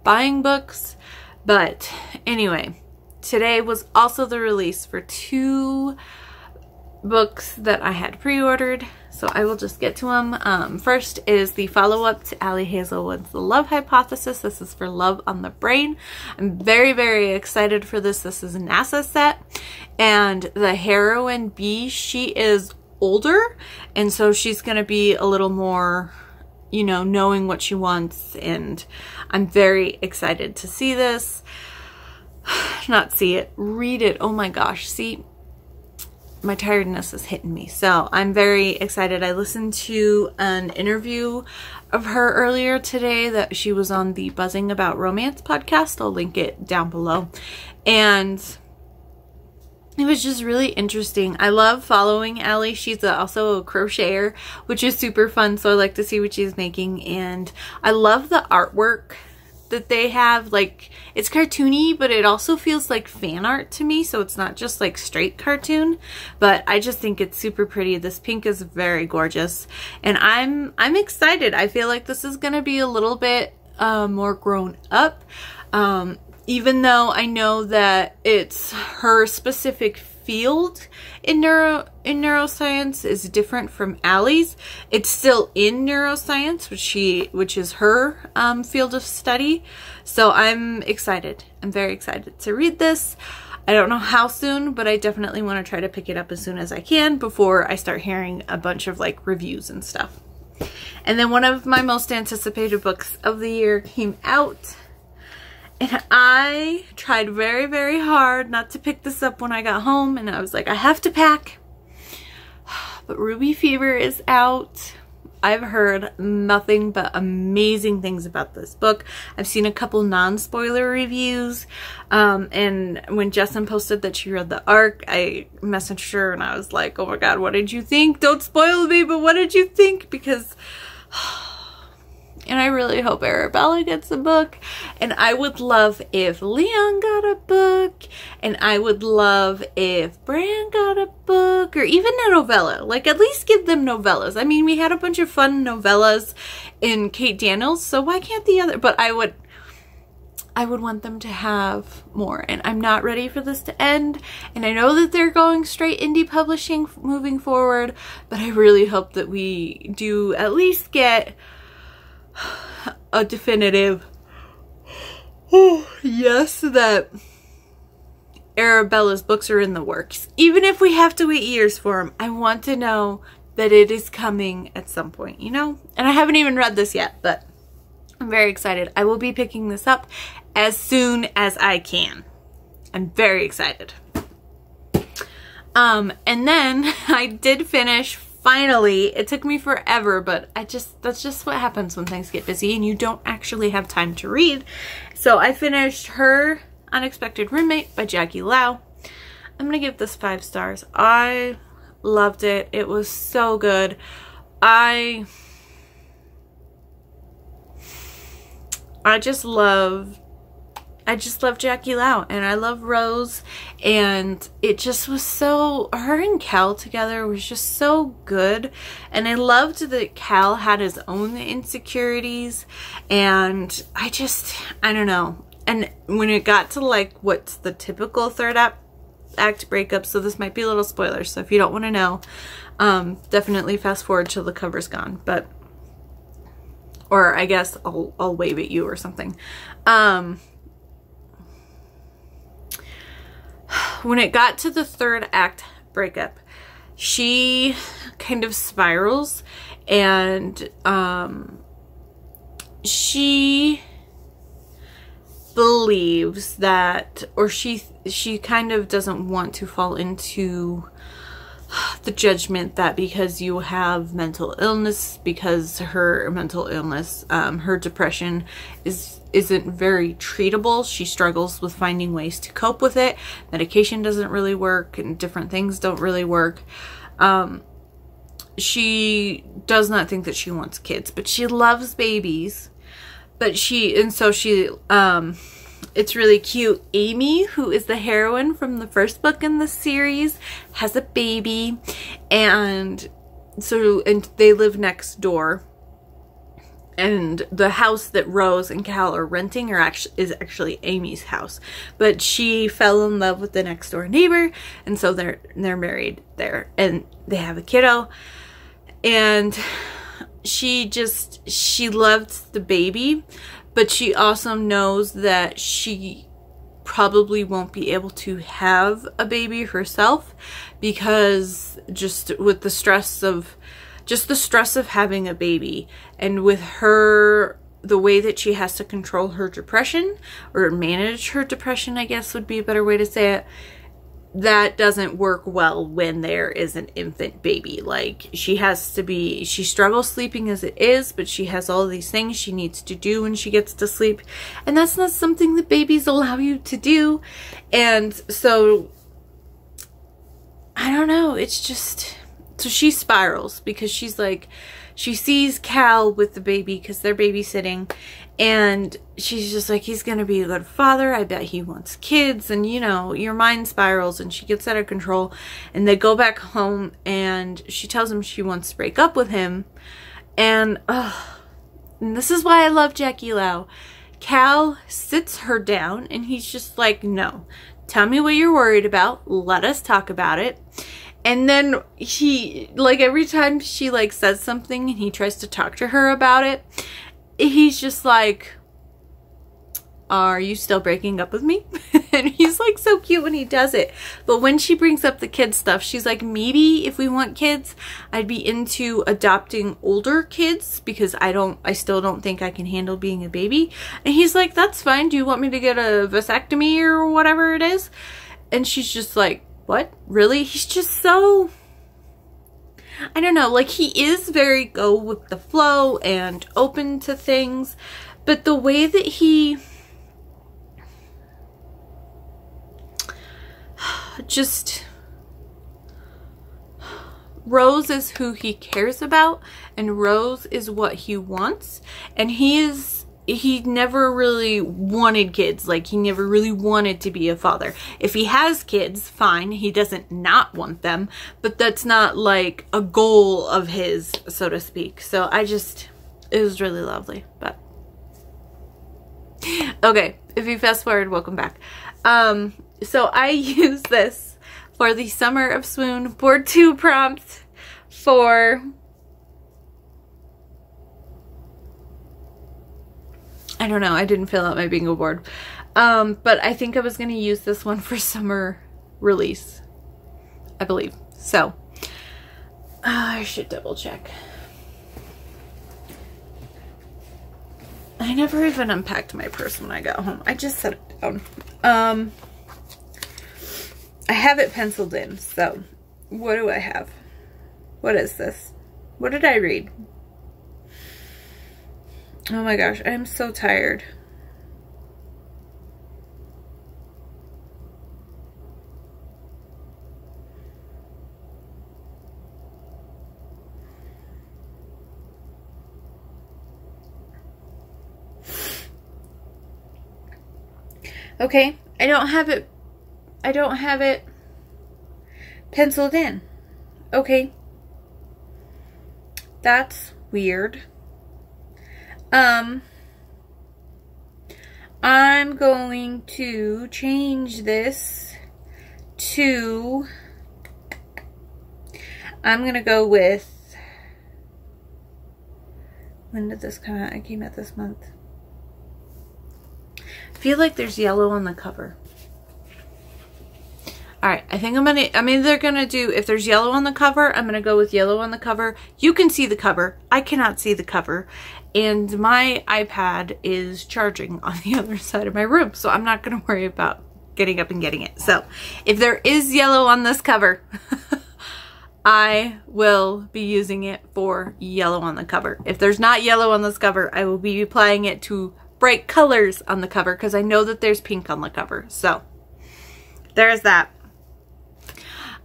Speaker 1: buying books. But anyway, today was also the release for 2 books that I had pre-ordered. So I will just get to them. First is the follow-up to Ali Hazelwood's The Love Hypothesis. This is for Love on the Brain. I'm very, very excited for this. This is a NASA set. And the heroine B, she is older. And so she's going to be a little more, you know, knowing what she wants. And I'm very excited to see this. Not see it, read it. Oh my gosh. See, my tiredness is hitting me. So I'm very excited. I listened to an interview of her earlier today that she was on the Buzzing About Romance podcast. I'll link it down below. And it was just really interesting. I love following Ali. She's also a crocheter, which is super fun. So I like to see what she's making. And I love the artwork that they have. Like, it's cartoony, but it also feels like fan art to me, so it's not just like straight cartoon. But I just think it's super pretty. This pink is very gorgeous, and I'm excited. I feel like this is gonna be a little bit more grown up, even though I know that it's her specific field in neuroscience is different from Allie's. It's still in neuroscience, which is her field of study. So I'm excited. I'm very excited to read this. I don't know how soon, but I definitely want to try to pick it up as soon as I can before I start hearing a bunch of like reviews and stuff. And then one of my most anticipated books of the year came out. And I tried very, very hard not to pick this up when I got home. And I was like, I have to pack. But Ruby Fever is out. I've heard nothing but amazing things about this book. I've seen a couple non-spoiler reviews. And when Jessamine posted that she read the arc, I messaged her and I was like, oh my God, what did you think? Don't spoil me, but what did you think? Because... and I really hope Arabella gets a book. And I would love if Leon got a book. And I would love if Bran got a book. Or even a novella. Like, at least give them novellas. I mean, we had a bunch of fun novellas in Kate Daniels. So why can't the other... But I would want them to have more. And I'm not ready for this to end. And I know that they're going straight indie publishing moving forward. But I really hope that we do at least get... a definitive Oh, yes, that Arabella's books are in the works. Even if we have to wait years for them, I want to know that it is coming at some point, you know? And I haven't even read this yet, but I'm very excited. I will be picking this up as soon as I can. I'm very excited. And then I did finish, finally. It took me forever, but that's just what happens when things get busy and you don't actually have time to read. So I finished Her Unexpected Roommate by Jackie Lau. I'm gonna give this 5 stars. I loved it. It was so good. I just love Jackie Lau, and I love Rose, and it just was so, her and Cal together was just so good. And I loved that Cal had his own insecurities, and I don't know. And when it got to like what's the typical third act breakup, so this might be a little spoiler, so if you don't want to know, definitely fast forward till the cover's gone. But, or I guess I'll wave at you or something. When it got to the third act breakup, she kind of spirals, and she believes that, or she kind of doesn't want to fall into the judgment that because you have mental illness, because her mental illness, her depression isn't very treatable. She struggles with finding ways to cope with it. Medication doesn't really work, and different things don't really work. She does not think that she wants kids, but she loves babies. But it's really cute. Amy, who is the heroine from the first book in the series, has a baby, and they live next door. And the house that Rose and Cal are renting is actually Amy's house. But she fell in love with the next door neighbor, and so they're married there, and they have a kiddo. And she loved the baby, but she also knows that she probably won't be able to have a baby herself, because just with the stress of having a baby, and with her, the way that she has to control her depression, or manage her depression, I guess would be a better way to say it, that doesn't work well when there is an infant baby. Like, she struggles sleeping as it is, but she has all these things she needs to do when she gets to sleep, and that's not something that babies allow you to do. And so, I don't know, it's just, so she spirals, because she's like, she sees Cal with the baby because they're babysitting, and she's just like, he's gonna be a good father, I bet he wants kids. And you know, your mind spirals, and she gets out of control, and they go back home, and she tells him she wants to break up with him. And this is why I love Jackie Lau. Cal sits her down, and he's just like, no, tell me what you're worried about, let us talk about it. And then he, like, every time she like says something and he tries to talk to her about it, he's just like, are you still breaking up with me? And he's like so cute when he does it. But when she brings up the kid stuff, she's like, maybe if we want kids, I'd be into adopting older kids, because I still don't think I can handle being a baby. And he's like, that's fine. Do you want me to get a vasectomy or whatever it is? And she's just like, what? Really? He's just so, I don't know, like, he is very go with the flow and open to things, but the way that he just, Rose is who he cares about, and Rose is what he wants, and he never really wanted kids. Like, he never really wanted to be a father. If he has kids, fine, he doesn't not want them, but that's not like a goal of his, so to speak. So it was really lovely. But okay, if you fast forward, welcome back. So I use this for the Summer of Swoon Board 2 prompt for I don't know. I didn't fill out my bingo board. But I think I was going to use this one for summer release, I believe. So, I should double check. I never even unpacked my purse when I got home. I just set it down. I have it penciled in, so what do I have? What is this? What did I read? Oh my gosh, I am so tired. Okay, I don't have it penciled in. Okay. That's weird. I'm going to change this to, I'm going to go with, when did this come out? It came out this month. I feel like there's yellow on the cover. Alright, I think I'm either gonna do, if there's yellow on the cover, I'm gonna go with yellow on the cover. You can see the cover. I cannot see the cover. And my iPad is charging on the other side of my room, so I'm not gonna worry about getting up and getting it. So, if there is yellow on this cover, I will be using it for yellow on the cover. If there's not yellow on this cover, I will be applying it to bright colors on the cover, because I know that there's pink on the cover. So, there's that.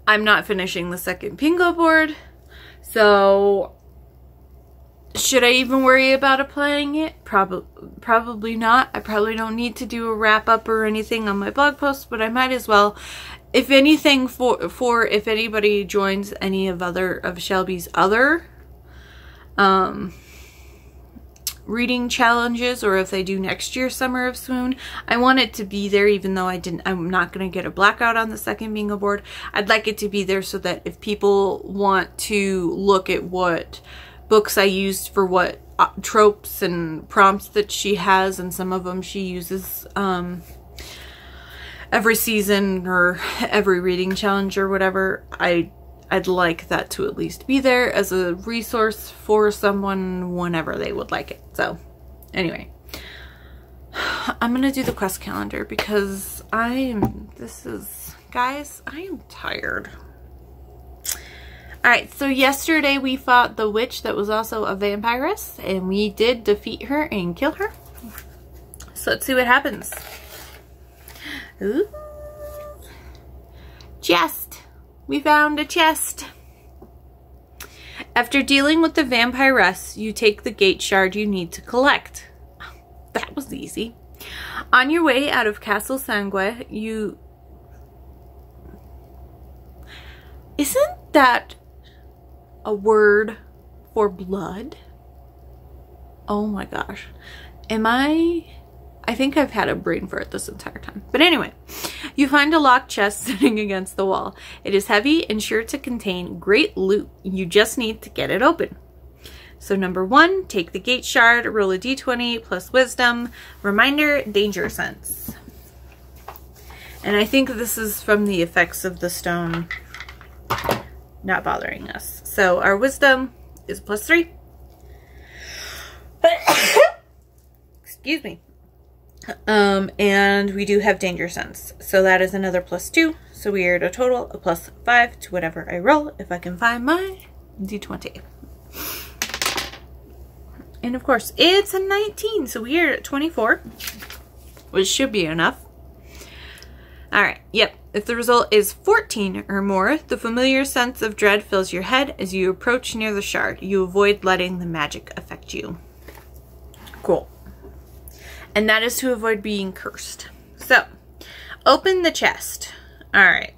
Speaker 1: I'm not finishing the second bingo board, so should I even worry about applying it? Probably not. I probably don't need to do a wrap up or anything on my blog post, but I might as well. If anything, for if anybody joins any of Shelby's other reading challenges, or if they do next year's Summer of Swoon, I want it to be there, even though I'm not going to get a blackout on the second bingo board. I'd like it to be there so that if people want to look at what books I used for what tropes and prompts that she has, and some of them she uses every season or every reading challenge or whatever, I'd like that to at least be there as a resource for someone whenever they would like it. So, anyway. I'm going to do the quest calendar because guys, I am tired. Alright, so yesterday we fought the witch that was also a vampiress, and we did defeat her and kill her. So let's see what happens. Ooh. Chest. We found a chest. After dealing with the vampiress, you take the gate shard you need to collect. That was easy. On your way out of Castle Sangue, you... Isn't that a word for blood? Oh my gosh. I think I've had a brain fart this entire time. But anyway, you find a locked chest sitting against the wall. It is heavy and sure to contain great loot. You just need to get it open. So number 1, take the gate shard, roll a d20 plus wisdom. Reminder, danger sense. And I think this is from the effects of the stone not bothering us. So our wisdom is +3. Excuse me. And we do have danger sense. So that is another +2. So we are at a total of +5 to whatever I roll, if I can find my d20. And of course, it's a 19, so we are at 24, which should be enough. Alright, yep. If the result is 14 or more, the familiar sense of dread fills your head as you approach near the shard. You avoid letting the magic affect you. Cool. And that is to avoid being cursed. So, open the chest. Alright.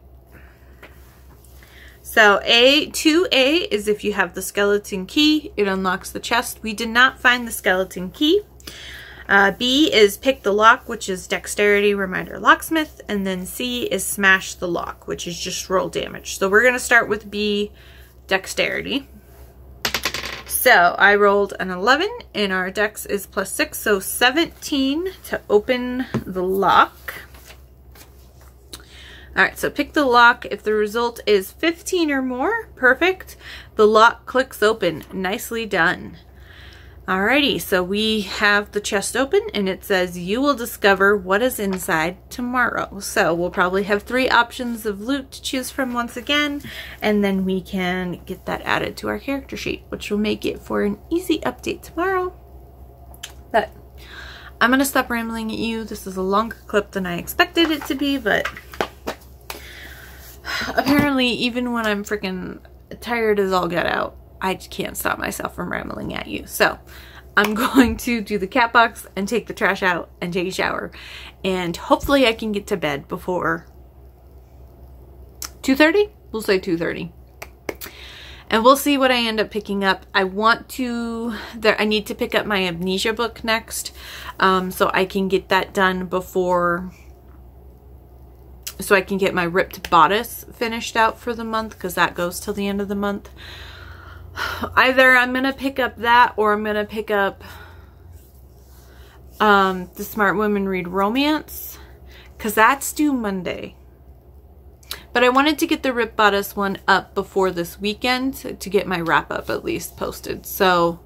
Speaker 1: So, 2A is if you have the skeleton key, it unlocks the chest. We did not find the skeleton key. B is pick the lock, which is dexterity, reminder, locksmith. And then C is smash the lock, which is just roll damage. So we're going to start with B, dexterity. So So I rolled an 11 and our dex is +6, so 17 to open the lock. Alright, so pick the lock. If the result is 15 or more, perfect. The lock clicks open. Nicely done. Alrighty, so we have the chest open and it says you will discover what is inside tomorrow. So we'll probably have 3 options of loot to choose from once again, and then we can get that added to our character sheet, which will make it for an easy update tomorrow. But I'm going to stop rambling at you. This is a longer clip than I expected it to be, but apparently even when I'm freaking tired as all get out, I just can't stop myself from rambling at you. So I'm going to do the cat box and take the trash out and take a shower. And hopefully I can get to bed before 2:30? We'll say 2:30. And we'll see what I end up picking up. I need to pick up my amnesia book next. So I can get that done before, so I can get my ripped bodice finished out for the month, because that goes till the end of the month. Either I'm going to pick up that, or I'm going to pick up The Smart Women Read Romance, because that's due Monday. But I wanted to get the Rip Bodice one up before this weekend to get my wrap up at least posted. So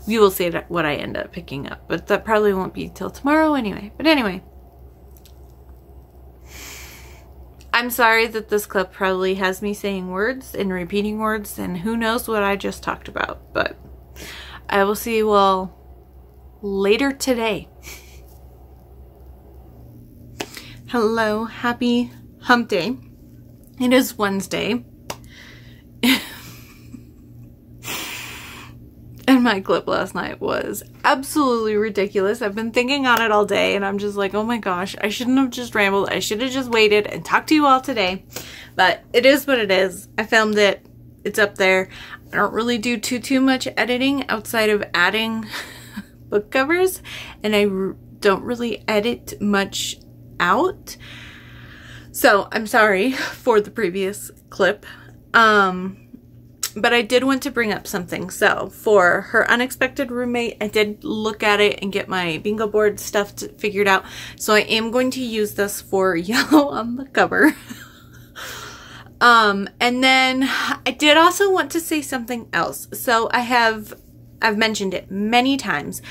Speaker 1: we will see what I end up picking up, but that probably won't be till tomorrow anyway. But anyway, I'm sorry that this clip probably has me saying words and repeating words, and who knows what I just talked about, but I will see you all later today. Hello, happy hump day. It is Wednesday. And my clip last night was absolutely ridiculous. I've been thinking on it all day and I'm just like, oh my gosh, I shouldn't have just rambled. I should have just waited and talked to you all today. But it is what it is. I filmed it. It's up there. I don't really do too much editing outside of adding book covers. And I don't really edit much out. So I'm sorry for the previous clip. But I did want to bring up something. So for her unexpected roommate, I did look at it and get my bingo board stuff figured out. So I am going to use this for yellow on the cover. And then I did also want to say something else. So I've mentioned it many times.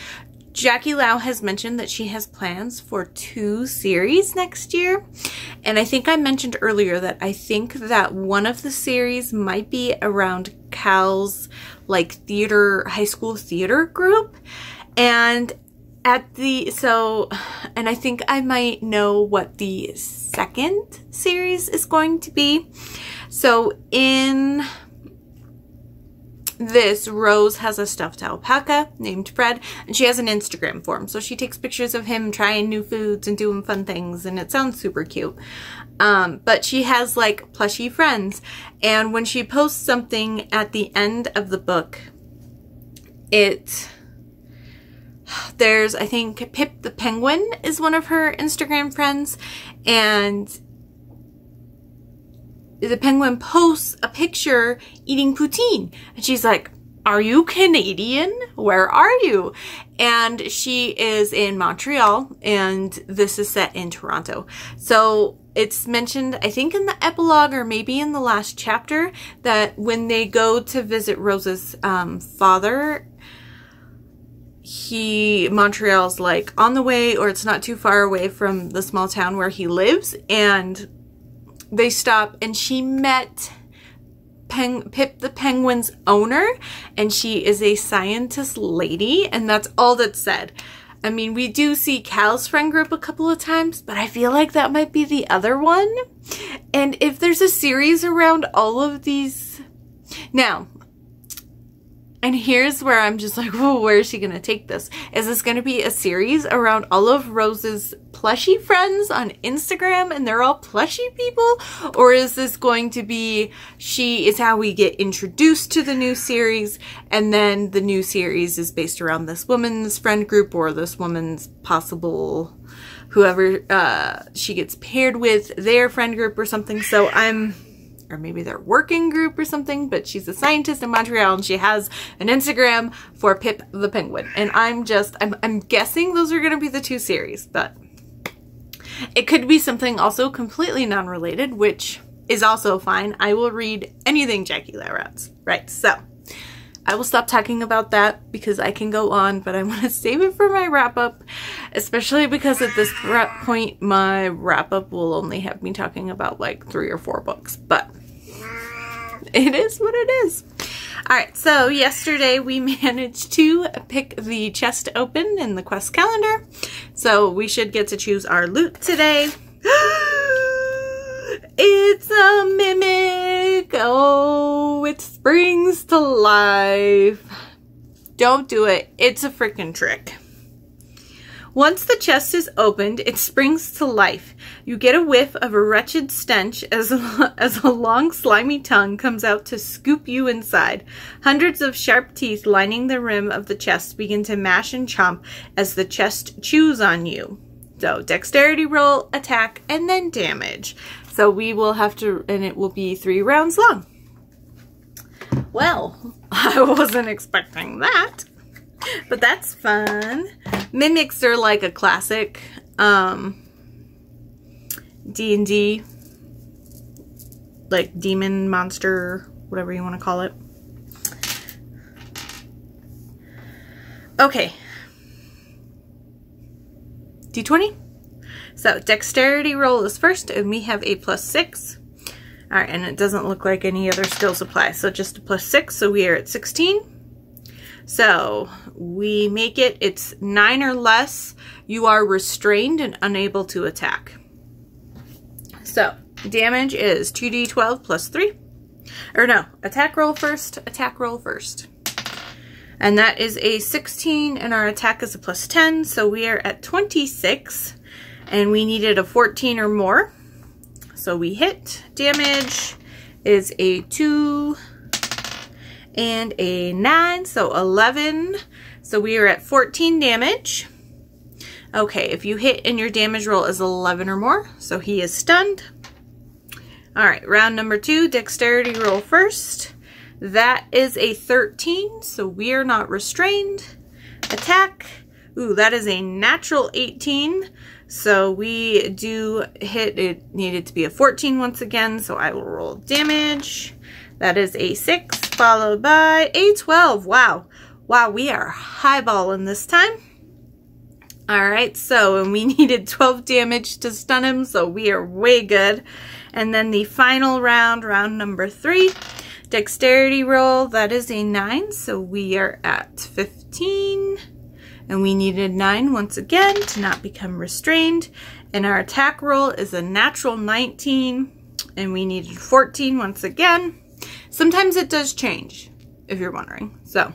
Speaker 1: Jackie Lau has mentioned that she has plans for 2 series next year. And I think I mentioned earlier that I think that one of the series might be around Cal's like theater, high school theater group. And and I think I might know what the second series is going to be. So in this, Rose has a stuffed alpaca named Fred, and she has an Instagram for him. So she takes pictures of him trying new foods and doing fun things, and it sounds super cute. But she has like plushy friends, and when she posts something at the end of the book, there's, I think, Pip the Penguin is one of her Instagram friends, and the penguin posts a picture eating poutine. And she's like, are you Canadian? Where are you? And she is in Montreal, and this is set in Toronto. So it's mentioned, I think in the epilogue or maybe in the last chapter, that when they go to visit Rose's father, Montreal's like on the way, or it's not too far away from the small town where he lives, and they stop, and she met Pip the Penguin's owner, and she is a scientist lady, and that's all that's said. I mean, we do see Cal's friend group a couple of times, but I feel like that might be the other one. And if there's a series around all of these... Now, and here's where I'm just like, whoa, where is she going to take this? Is this going to be a series around all of Rose's plushy friends on Instagram and they're all plushy people? Or is this going to be, she is how we get introduced to the new series, and then the new series is based around this woman's friend group or this woman's possible, whoever she gets paired with, their friend group or something. So I'm or maybe their working group or something, but she's a scientist in Montreal and she has an Instagram for Pip the Penguin. And I'm guessing those are going to be the 2 series, but it could be something also completely non-related, which is also fine. I will read anything Jackie Larat's. Right, so I will stop talking about that because I can go on, but I want to save it for my wrap-up, especially because at this point, my wrap-up will only have me talking about like 3 or 4 books, but it is what it is. Alright, so yesterday we managed to pick the chest open in the quest calendar, so we should get to choose our loot today. It's a mimic! Oh, it springs to life. Don't do it. It's a freaking trick. Once the chest is opened, it springs to life. You get a whiff of a wretched stench as a long slimy tongue comes out to scoop you inside. Hundreds of sharp teeth lining the rim of the chest begin to mash and chomp as the chest chews on you. So, dexterity roll, attack, and then damage. So we will have to, and it will be 3 rounds long. Well, I wasn't expecting that, but that's fun. Mimics are like a classic D&D, like demon, monster, whatever you want to call it. Okay. D20? So, dexterity roll is first, and we have a +6. Alright, and it doesn't look like any other skills apply, so just a +6, so we are at 16. So, we make it, it's 9 or less, you are restrained and unable to attack. So, damage is 2d12 plus 3. Or no, attack roll first. And that is a 16, and our attack is a +10, so we are at 26. And we needed a 14 or more. So we hit. Damage is a 2 and a 9, so 11. So we are at 14 damage. Okay, if you hit and your damage roll is 11 or more, so he is stunned. Alright, round number 2, dexterity roll first. That is a 13, so we are not restrained. Attack. Ooh, that is a natural 18. So we do hit, it needed to be a 14 once again, so I will roll damage. That is a 6, followed by a 12. Wow. Wow, we are highballing this time. Alright, so and we needed 12 damage to stun him, so we are way good. And then the final round, round number 3, dexterity roll, that is a 9, so we are at 15. And we needed 9 once again to not become restrained. And our attack roll is a natural 19. And we needed 14 once again. Sometimes it does change, if you're wondering. So,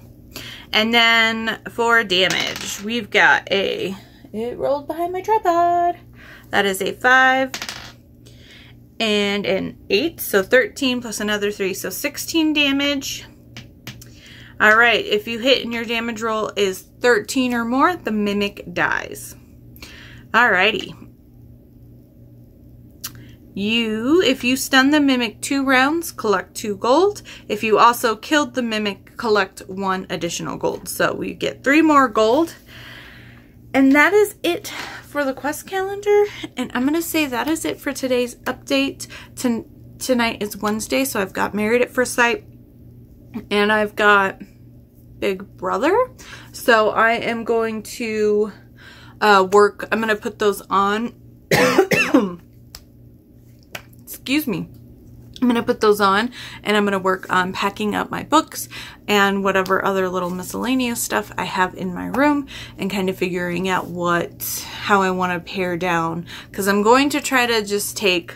Speaker 1: and then for damage, we've got a, it rolled behind my tripod. That is a 5 and an 8. So 13 plus another 3, so 16 damage. Alright, if you hit and your damage roll is 13 or more, the mimic dies. Alrighty. If you stun the mimic 2 rounds, collect 2 gold. If you also killed the mimic, collect 1 additional gold. So we get 3 more gold. And that is it for the quest calendar. And I'm going to say that is it for today's update. Tonight is Wednesday, so I've got Married at First Sight. And I've got Big Brother. So I am going to I'm going to put those on. Excuse me. I'm going to put those on and I'm going to work on packing up my books and whatever other little miscellaneous stuff I have in my room and kind of figuring out how I want to pare down. Because I'm going to try to just take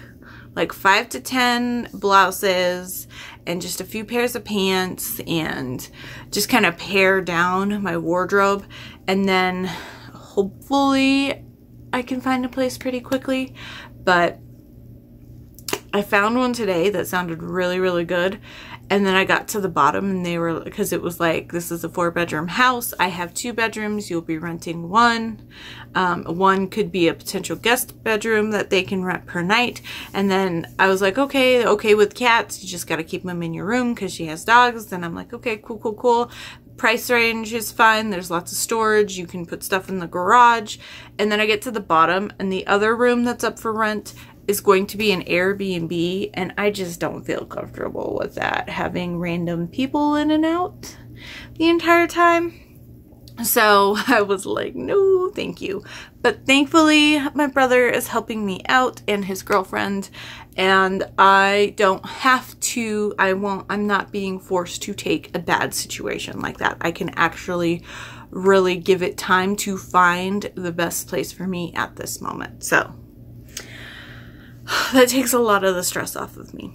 Speaker 1: like 5 to 10 blouses and just a few pairs of pants and just kind of pare down my wardrobe, and then hopefully I can find a place pretty quickly. But I found one today that sounded really, really good, And then I got to the bottom and they were, because it was like, this is a 4-bedroom house. I have 2 bedrooms. You'll be renting one. One could be a potential guest bedroom that they can rent per night. And then I was like, okay with cats. You just got to keep them in your room because she has dogs. And I'm like, okay, cool. Price range is fine. There's lots of storage. You can put stuff in the garage. And then I get to the bottom and the other room that's up for rent is going to be an Airbnb, and I just don't feel comfortable with that, having random people in and out the entire time. So I was like, no, thank you. But thankfully, my brother is helping me out and his girlfriend, and I don't have to, I'm not being forced to take a bad situation like that. I can actually really give it time to find the best place for me at this moment. So that takes a lot of the stress off of me.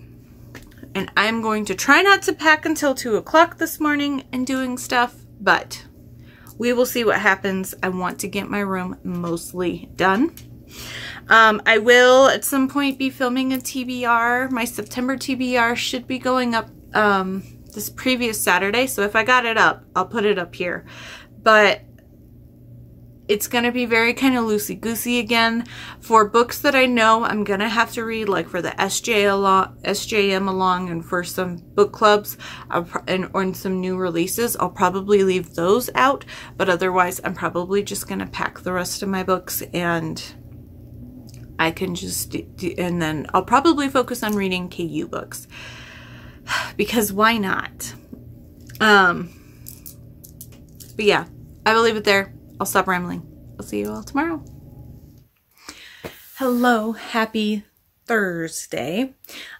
Speaker 1: And I'm going to try not to pack until 2 o'clock this morning and doing stuff, but we will see what happens. I want to get my room mostly done. I will at some point be filming a TBR. My September TBR should be going up this previous Saturday. So if I got it up, I'll put it up here. But it's going to be very kind of loosey-goosey again for books that I know I'm going to have to read, like for the SJM along and for some book clubs and some new releases. I'll probably leave those out, but otherwise I'm probably just going to pack the rest of my books and I can just, and then I'll probably focus on reading KU books because why not? But yeah, I will leave it there. I'll stop rambling. I'll see you all tomorrow. Hello, happy Thursday.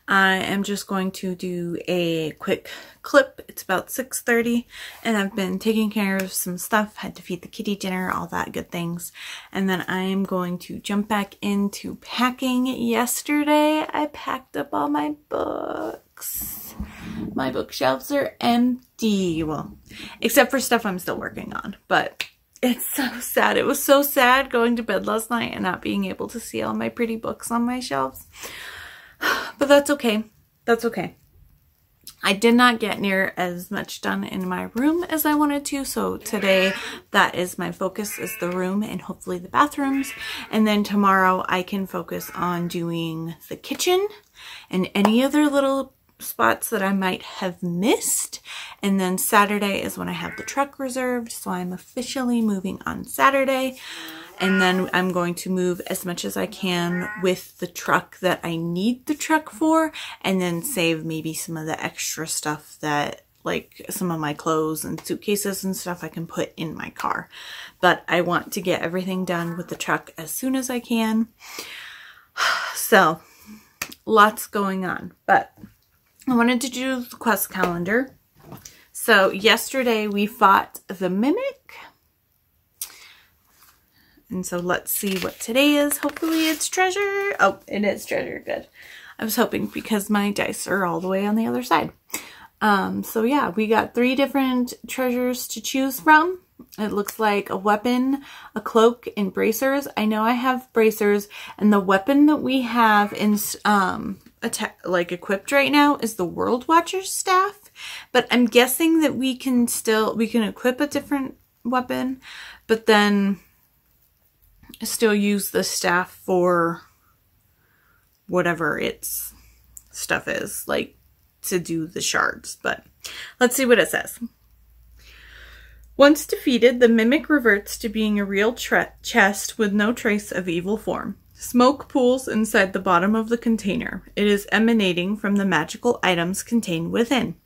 Speaker 1: I am just going to do a quick clip. It's about 6:30 and I've been taking care of some stuff. Had to feed the kitty dinner, all that good things. And then I am going to jump back into packing. Yesterday, I packed up all my books. My bookshelves are empty. Well, except for stuff I'm still working on, but it's so sad. It was so sad going to bed last night and not being able to see all my pretty books on my shelves. But that's okay. That's okay. I did not get near as much done in my room as I wanted to. So today, that is my focus, is the room and hopefully the bathrooms. And then tomorrow I can focus on doing the kitchen and any other little spots that I might have missed. And then Saturday is when I have the truck reserved, so I'm officially moving on Saturday. And then I'm going to move as much as I can with the truck that I need the truck for, and then save maybe some of the extra stuff that, like some of my clothes and suitcases and stuff, I can put in my car. But I want to get everything done with the truck as soon as I can. So lots going on, but I wanted to do the quest calendar. So yesterday we fought the Mimic. And so let's see what today is. Hopefully it's treasure. Oh, it is treasure. Good. I was hoping because my dice are all the way on the other side. So yeah, we got 3 different treasures to choose from. It looks like a weapon, a cloak, and bracers. I know I have bracers, and the weapon that we have in like equipped right now is the World Watcher's staff, but I'm guessing that we can equip a different weapon, but then still use the staff for whatever its stuff is, like to do the shards. But let's see what it says. Once defeated, the Mimic reverts to being a real chest with no trace of evil form. Smoke pools inside the bottom of the container. It is emanating from the magical items contained within.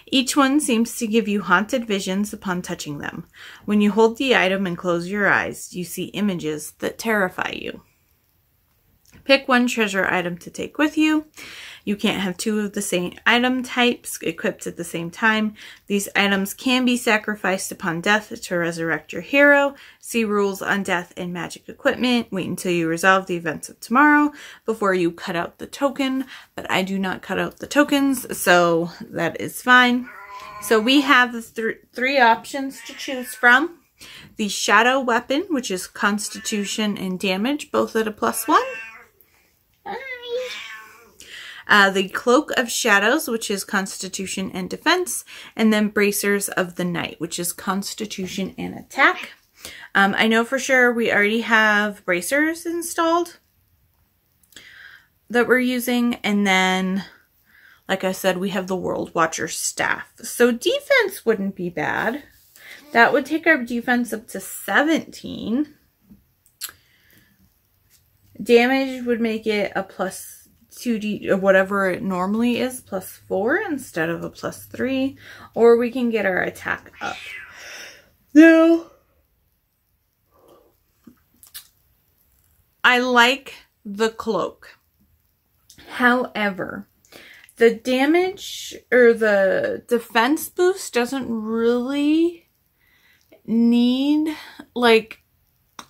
Speaker 1: Each one seems to give you haunted visions upon touching them. When you hold the item and close your eyes, you see images that terrify you. Pick one treasure item to take with you. You can't have 2 of the same item types equipped at the same time. These items can be sacrificed upon death to resurrect your hero. See rules on death and magic equipment. Wait until you resolve the events of tomorrow before you cut out the token. But I do not cut out the tokens, so that is fine. So we have 3 options to choose from. The Shadow Weapon, which is Constitution and Damage, both at a +1. The Cloak of Shadows, which is Constitution and Defense, and then Bracers of the Night, which is Constitution and Attack. I know for sure we already have Bracers installed that we're using, and then, like I said, we have the World Watcher staff. So defense wouldn't be bad. That would take our defense up to 17. Damage would make it a plus 2d, or whatever it normally is, plus 4 instead of a plus 3. Or we can get our attack up. Now, I like the cloak. However, the damage or the defense boost doesn't really need, like,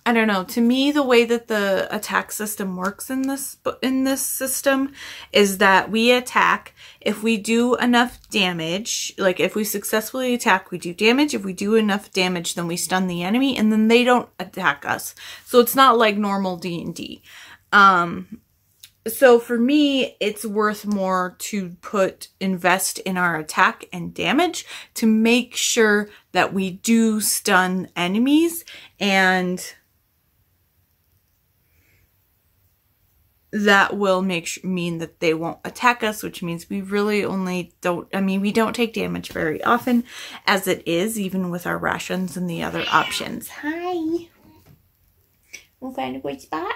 Speaker 1: I don't know. To me, the way that the attack system works in this system is that we attack if we do enough damage. Like, if we successfully attack, we do damage. If we do enough damage, then we stun the enemy, and then they don't attack us. So it's not like normal D&D. So for me, it's worth more to invest in our attack and damage to make sure that we do stun enemies, and that will mean that they won't attack us, which means we really only we don't take damage very often as it is, even with our rations and the other options. Hi. We'll find a good spot.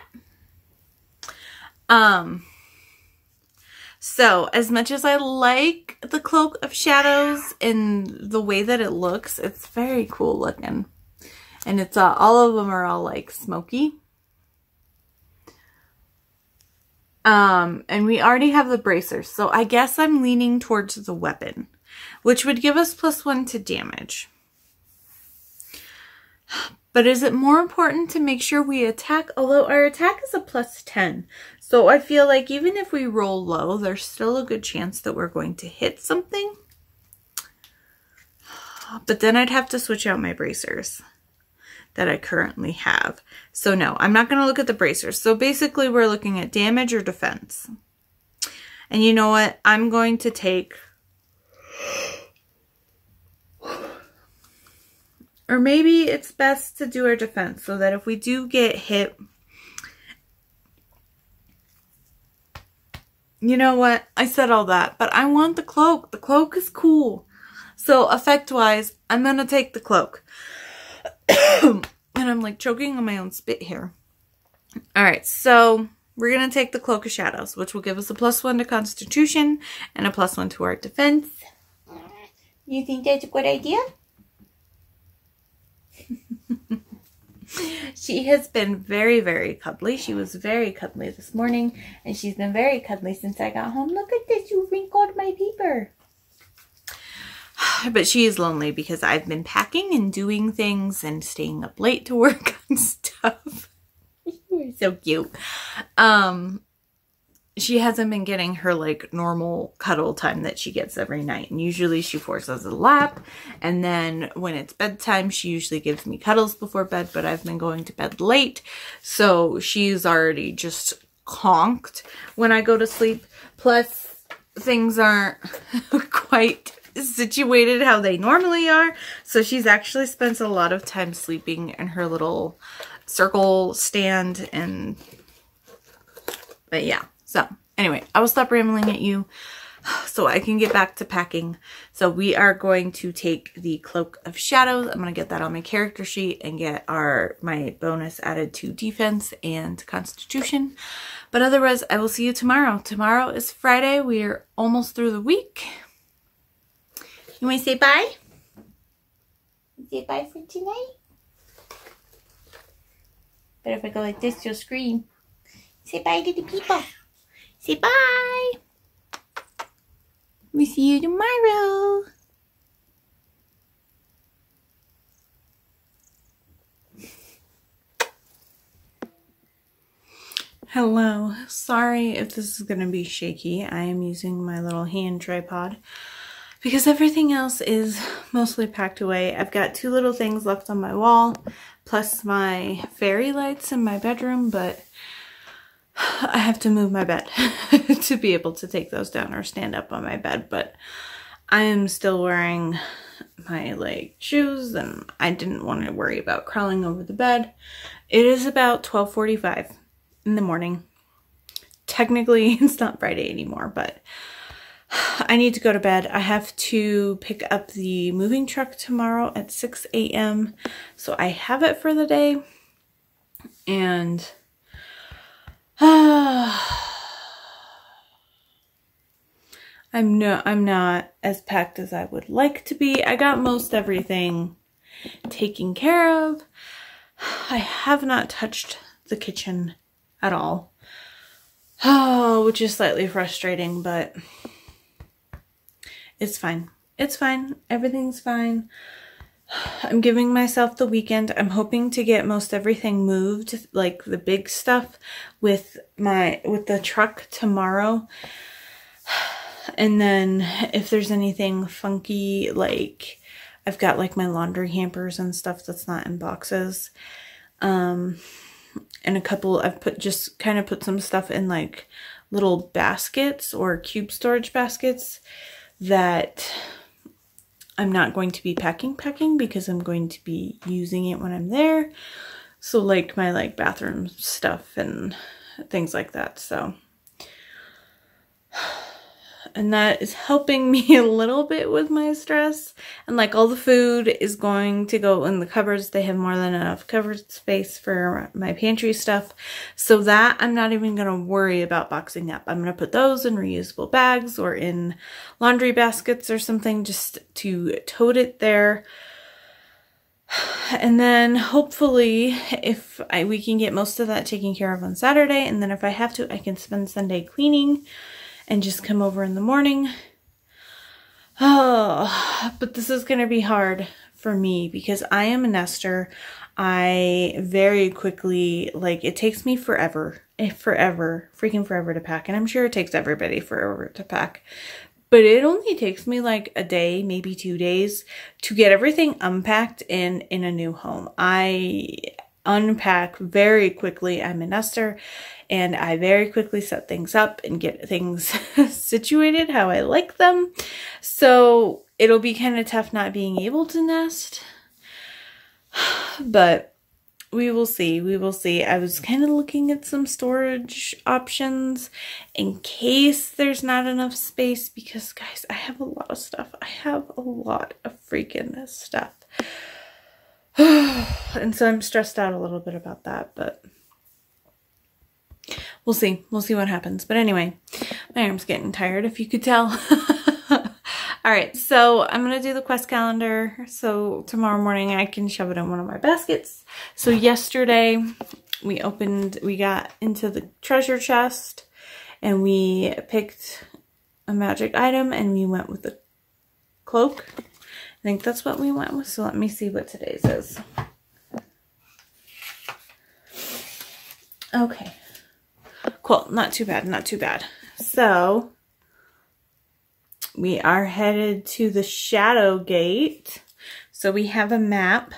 Speaker 1: So as much as I like the Cloak of Shadows and the way that it looks, it's very cool looking. And it's all of them are all like smoky. And we already have the bracers, so I guess I'm leaning towards the weapon, which would give us +1 to damage. But is it more important to make sure we attack? Although our attack is a +10. So I feel like even if we roll low, there's still a good chance that we're going to hit something. But then I'd have to switch out my bracers that I currently have. So no, I'm not going to look at the bracers. So basically we're looking at damage or defense. And you know what? I'm going to take... Or maybe it's best to do our defense so that if we do get hit... You know what? I said all that, but I want the cloak. The cloak is cool. So effect-wise, I'm going to take the cloak. And I'm like choking on my own spit here. Alright, so we're going to take the Cloak of Shadows, which will give us a +1 to Constitution and a +1 to our defense. You think that's a good idea? She has been very, very cuddly. She was very cuddly this morning, and she's been very cuddly since I got home. Look at this, you wrinkled my paper. But she is lonely because I've been packing and doing things and staying up late to work on stuff. You're so cute. She hasn't been getting her like normal cuddle time that she gets every night. And usually she forces a lap. And then when it's bedtime, she usually gives me cuddles before bed. But I've been going to bed late. So she's already just conked when I go to sleep. Plus, things aren't quite situated how they normally are. So she's actually spent a lot of time sleeping in her little circle stand. But yeah. So, anyway, I will stop rambling at you so I can get back to packing. So, we are going to take the Cloak of Shadows. I'm going to get that on my character sheet and get my bonus added to defense and constitution. But otherwise, I will see you tomorrow. Tomorrow is Friday. We are almost through the week. You want to say bye? Say bye for tonight? But if I go like this, you'll scream. Say bye to the people. Say bye. We'll see you tomorrow. Hello. Sorry if this is going to be shaky. I am using my little hand tripod because everything else is mostly packed away. I've got 2 little things left on my wall plus my fairy lights in my bedroom, but I have to move my bed to be able to take those down or stand up on my bed, but I am still wearing my like shoes and I didn't want to worry about crawling over the bed. It is about 12:45 in the morning. Technically, it's not Friday anymore, but I need to go to bed. I have to pick up the moving truck tomorrow at 6 a.m. So I have it for the day. And I'm not as packed as I would like to be. I got most everything taken care of. I have not touched the kitchen at all. Oh, which is slightly frustrating, but it's fine. It's fine. Everything's fine. I'm giving myself the weekend. I'm hoping to get most everything moved, like the big stuff with the truck tomorrow. And then if there's anything funky, like I've got like my laundry hampers and stuff that's not in boxes. And a couple, I've just kind of put some stuff in like little baskets or cube storage baskets that I'm not going to be packing because I'm going to be using it when I'm there. So like my like bathroom stuff and things like that. So, and that is helping me a little bit with my stress. And like all the food is going to go in the cupboards. They have more than enough cupboard space for my pantry stuff. So that I'm not even going to worry about boxing up. I'm going to put those in reusable bags or in laundry baskets or something just to tote it there. And then hopefully if we can get most of that taken care of on Saturday. And then if I have to, I can spend Sunday cleaning and just come over in the morning. Oh, but this is going to be hard for me because I am a nester. I very quickly, like, it takes me freaking forever to pack. And I'm sure it takes everybody forever to pack. But it only takes me like a day, maybe 2 days to get everything unpacked in a new home. I unpack very quickly. I'm a nester and I very quickly set things up and get things situated how I like them. So it'll be kind of tough not being able to nest, but we will see. We will see. I was kind of looking at some storage options in case there's not enough space because, guys, I have a lot of stuff. I have a lot of freaking stuff. And so I'm stressed out a little bit about that, but we'll see. We'll see what happens. But anyway, my arm's getting tired, if you could tell. All right, so I'm going to do the quest calendar. So tomorrow morning I can shove it in one of my baskets. So yesterday we got into the treasure chest and we picked a magic item and we went with the cloak. I think that's what we went with. So let me see what today's is. Okay. Cool. Not too bad. Not too bad. So we are headed to the Shadow Gate. So we have a map.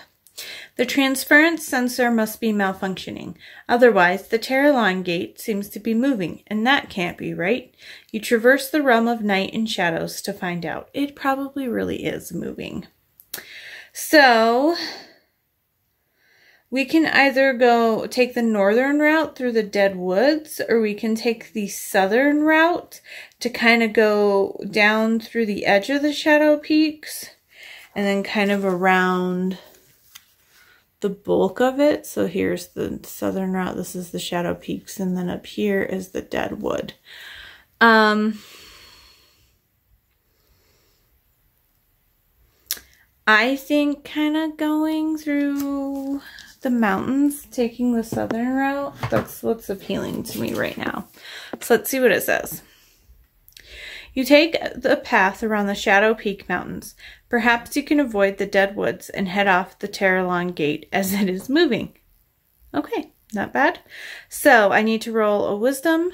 Speaker 1: The transference sensor must be malfunctioning. Otherwise, the Terralon Gate seems to be moving, and that can't be right. You traverse the realm of night and shadows to find out. It probably really is moving. So we can either take the northern route through the Dead Woods, or we can take the southern route to kind of go down through the edge of the Shadow Peaks and then kind of around the bulk of it. So here's the southern route. This is the Shadow Peaks, and then up here is the Dead Wood. I think kind of going through the mountains, taking the southern route, that's what's appealing to me right now. So let's see what it says. You take the path around the Shadow Peak Mountains. Perhaps you can avoid the Dead Woods and head off the Terralon Gate as it is moving. Okay, not bad. So I need to roll a wisdom,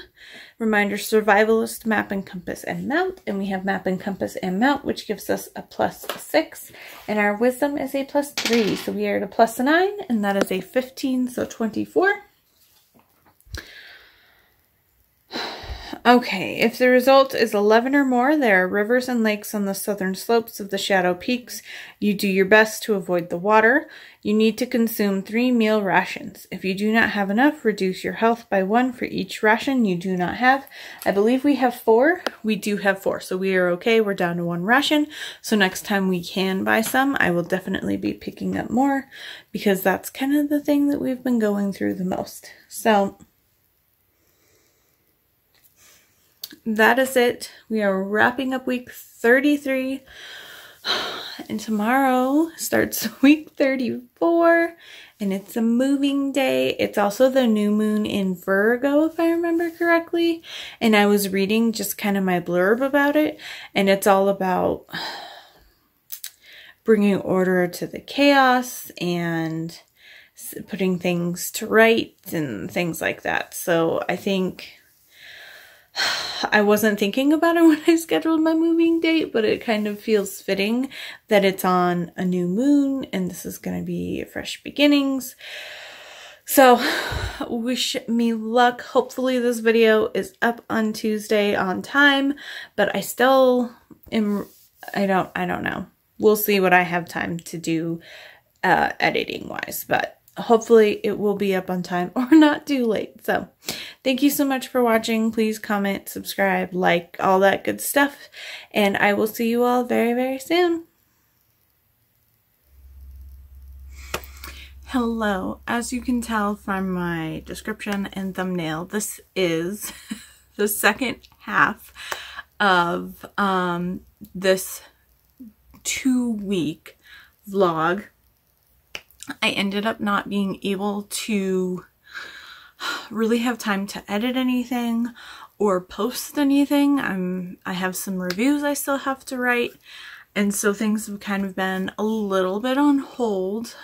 Speaker 1: reminder, survivalist, map and compass and mount. And we have map and compass and mount, which gives us a +6. And our wisdom is a +3. So we are at a +9, and that is a 15, so 24. Okay, if the result is 11 or more, there are rivers and lakes on the southern slopes of the Shadow Peaks. You do your best to avoid the water. You need to consume 3 meal rations. If you do not have enough, reduce your health by 1 for each ration you do not have. I believe we have 4. We do have 4, so we are okay. We're down to 1 ration. So next time we can buy some, I will definitely be picking up more because that's kind of the thing that we've been going through the most. So that is it. We are wrapping up week 33 and tomorrow starts week 34 and it's a moving day. It's also the new moon in Virgo, if I remember correctly, and I was reading just kind of my blurb about it, and it's all about bringing order to the chaos and putting things to rights and things like that. So I think I wasn't thinking about it when I scheduled my moving date, but it kind of feels fitting that it's on a new moon and this is going to be fresh beginnings. So wish me luck. Hopefully this video is up on Tuesday on time, but I still am, I don't know. We'll see what I have time to do editing wise, but hopefully it will be up on time or not too late. So thank you so much for watching. Please comment, subscribe, like, all that good stuff. And I will see you all very, very soon. Hello. As you can tell from my description and thumbnail, this is the second half of this 2-week vlog. I ended up not being able to really have time to edit anything or post anything. I have some reviews I still have to write, and so things have kind of been a little bit on hold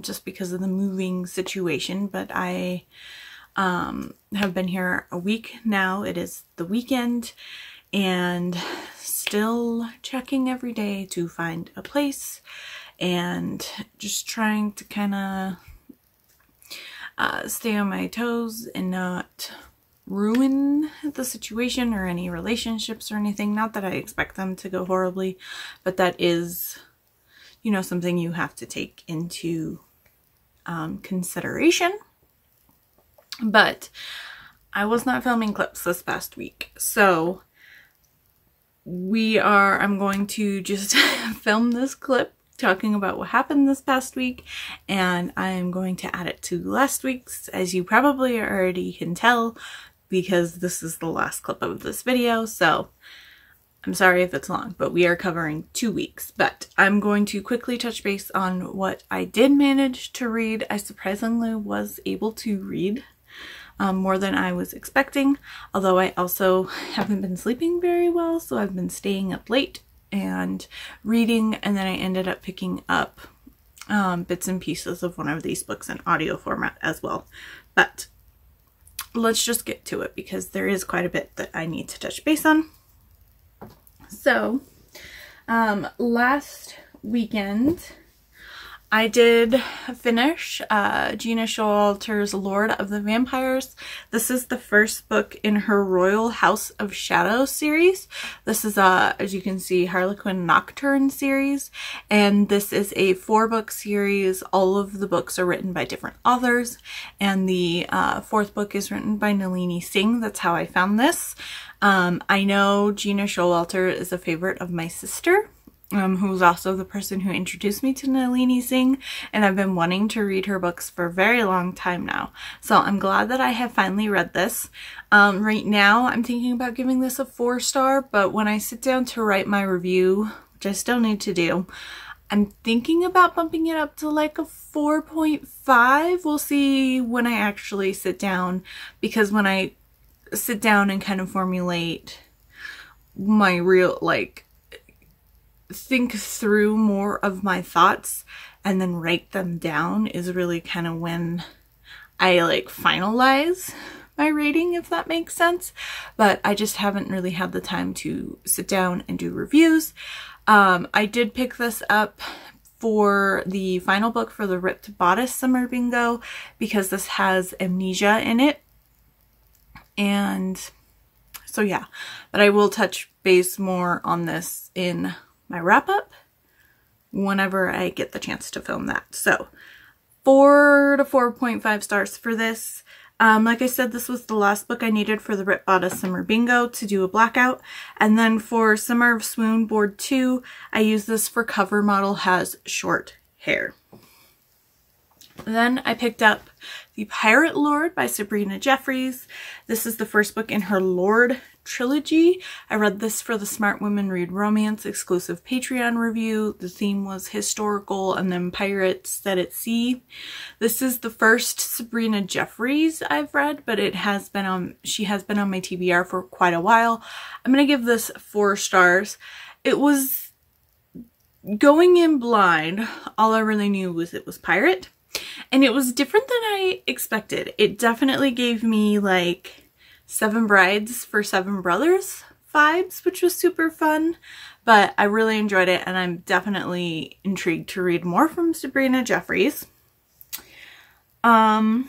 Speaker 1: just because of the moving situation, but I have been here a week now. It is the weekend and still checking every day to find a place and just trying to kind of stay on my toes and not ruin the situation or any relationships or anything. Not that I expect them to go horribly, but that is, you know, something you have to take into consideration. But I was not filming clips this past week, so I'm going to just film this clip talking about what happened this past week, and I am going to add it to last week's, as you probably already can tell, because this is the last clip of this video. So I'm sorry if it's long, but we are covering 2 weeks. But I'm going to quickly touch base on what I did manage to read. I surprisingly was able to read more than I was expecting, although I also haven't been sleeping very well, so I've been staying up late and reading, and then I ended up picking up bits and pieces of one of these books in audio format as well. But let's just get to it because there is quite a bit that I need to touch base on. So last weekend I did finish Gina Showalter's Lord of the Vampires. This is the first book in her Royal House of Shadows series. This is as you can see, Harlequin Nocturne series, and this is a 4-book series. All of the books are written by different authors, and the 4th book is written by Nalini Singh. That's how I found this. I know Gina Showalter is a favorite of my sister, who's also the person who introduced me to Nalini Singh, and I've been wanting to read her books for a very long time now. So I'm glad that I have finally read this. Right now I'm thinking about giving this a 4-star, but when I sit down to write my review, which I still need to do, I'm thinking about bumping it up to like a 4.5. We'll see when I actually sit down, because when I sit down and kind of formulate my real, like, think through more of my thoughts and then write them down is really kind of when I like finalize my rating, if that makes sense. But I just haven't really had the time to sit down and do reviews. I did pick this up for the final book for the Ripped Bodice Summer Bingo because this has amnesia in it, and So yeah, but I will touch base more on this in my wrap up whenever I get the chance to film that. So 4 to 4.5 stars for this. Like I said, this was the last book I needed for the Rip Bodice Summer Bingo to do a blackout. And then for Summer of Swoon Board 2, I used this for cover model has short hair. Then I picked up The Pirate Lord by Sabrina Jeffries. This is the first book in her Lord trilogy. I read this for the Smart Women Read Romance exclusive Patreon review. The theme was historical and then pirates set at sea. This is the first Sabrina Jeffries I've read, but she has been on my TBR for quite a while. I'm going to give this 4 stars. It was going in blind. All I really knew was it was pirate. And it was different than I expected. It definitely gave me like 7 Brides for 7 Brothers vibes, which was super fun. But I really enjoyed it, and I'm definitely intrigued to read more from Sabrina Jeffries. 4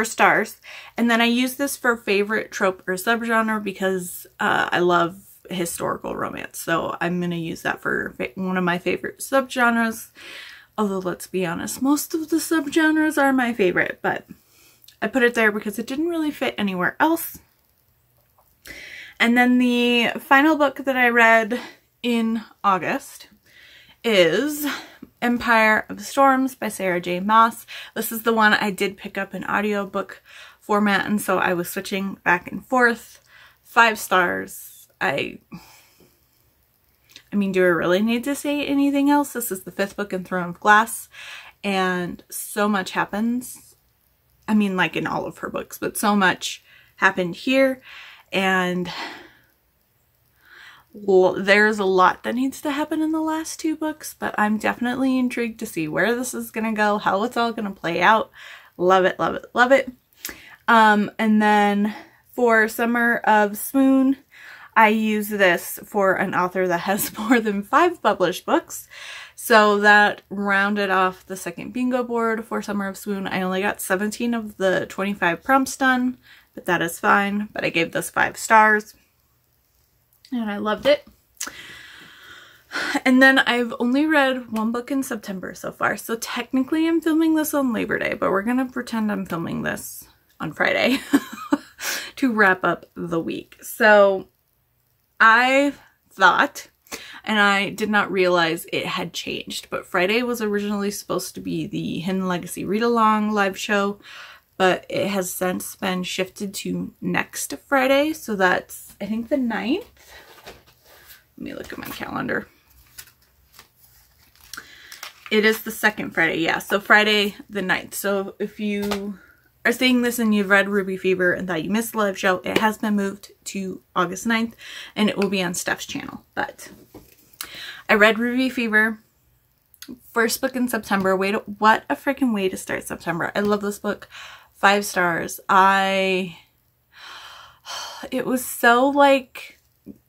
Speaker 1: stars. And then I used this for favorite trope or subgenre because I love historical romance. So I'm going to use that for one of my favorite subgenres. Although, let's be honest, most of the subgenres are my favorite, but I put it there because it didn't really fit anywhere else. And then the final book that I read in August is Empire of Storms by Sarah J. Maas. This is the one I did pick up in audiobook format, and so I was switching back and forth. 5 stars. I mean, do I really need to say anything else? This is the 5th book in Throne of Glass, and so much happens. I mean, like in all of her books, but so much happened here, and there's a lot that needs to happen in the last 2 books, but I'm definitely intrigued to see where this is going to go, how it's all going to play out. Love it, love it, love it. And then for Summer of Swoon, I use this for an author that has more than 5 published books. So that rounded off the second bingo board for Summer of Swoon. I only got 17 of the 25 prompts done, but that is fine. But I gave this 5 stars, and I loved it. And then I've only read 1 book in September so far. So technically I'm filming this on Labor Day, but we're going to pretend I'm filming this on Friday to wrap up the week. So I thought, and I did not realize it had changed, but Friday was originally supposed to be the Hidden Legacy read-along live show, but it has since been shifted to next Friday, so that's, I think, the 9th. Let me look at my calendar. It is the 2nd Friday, yeah, so Friday the 9th. So if you are seeing this and you've read Ruby Fever and thought you missed the live show, it has been moved to August 9th, and it will be on Steph's channel. But I read Ruby Fever, first book in September. What a freaking way to start September. I love this book. 5 stars. It was so like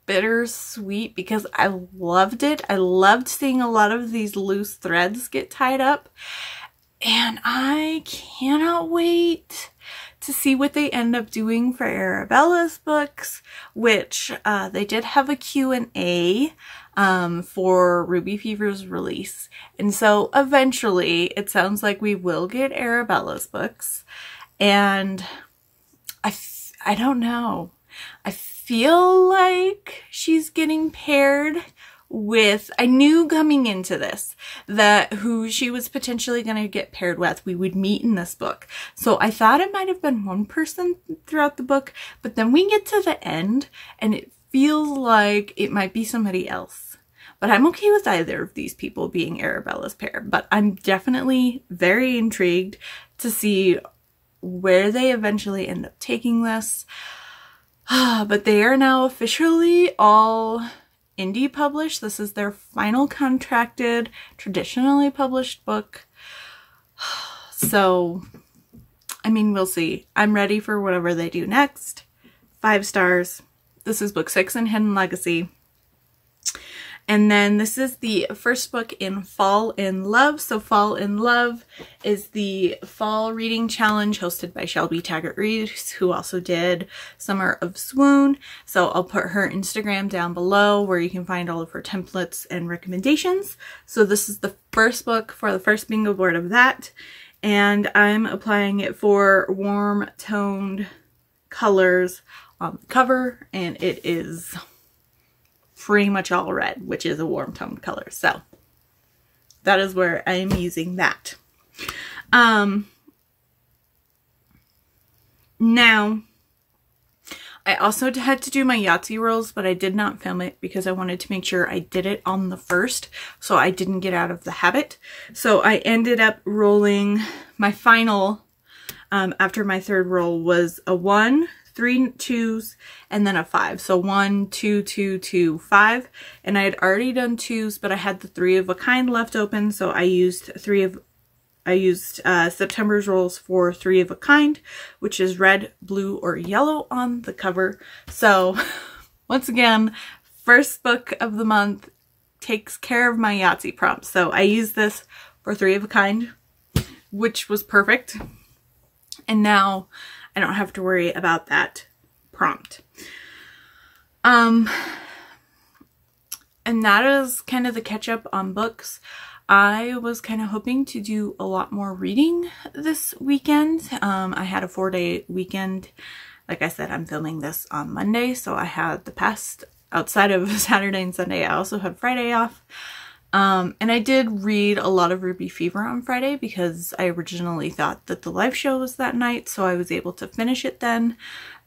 Speaker 1: bittersweet because I loved it. I loved seeing a lot of these loose threads get tied up. And I cannot wait to see what they end up doing for Arabella's books, which they did have a Q&A for Ruby Fever's release. And so eventually it sounds like we will get Arabella's books. And I don't know. I feel like she's getting paired with, I knew coming into this that who she was potentially going to get paired with we would meet in this book. So I thought it might have been one person throughout the book, but then we get to the end and it feels like it might be somebody else. But I'm okay with either of these people being Arabella's pair. But I'm definitely very intrigued to see where they eventually end up taking this. But they are now officially all indie published. This is their final contracted, traditionally published book. So, I mean, we'll see. I'm ready for whatever they do next. 5 stars. This is book 6 in Hidden Legacy. And then this is the first book in Fall in Love. So Fall in Love is the fall reading challenge hosted by Shelby Taggart-Reeves, who also did Summer of Swoon. So I'll put her Instagram down below where you can find all of her templates and recommendations. So this is the first book for the first bingo board of that. And I'm applying it for warm toned colors on the cover, and it is pretty much all red, which is a warm toned color. So that is where I am using that. Now, I also had to do my Yahtzee rolls, but I did not film it because I wanted to make sure I did it on the first, so I didn't get out of the habit. So I ended up rolling my final, after my third roll, was a 1, 3 2s, and then a 5. So 1, 2, 2, 2, 5. And I had already done 2s, but I had the 3 of a kind left open, so I used September's rolls for 3 of a kind, which is red, blue, or yellow on the cover. So once again, first book of the month takes care of my Yahtzee prompt. So I used this for 3 of a kind, which was perfect. And now I don't have to worry about that prompt. And that is kind of the catch up on books. I was kind of hoping to do a lot more reading this weekend. I had a 4-day weekend. Like I said, I'm filming this on Monday, so I had the past, outside of Saturday and Sunday, I also had Friday off. And I did read a lot of Ruby Fever on Friday because I originally thought that the live show was that night, so I was able to finish it then.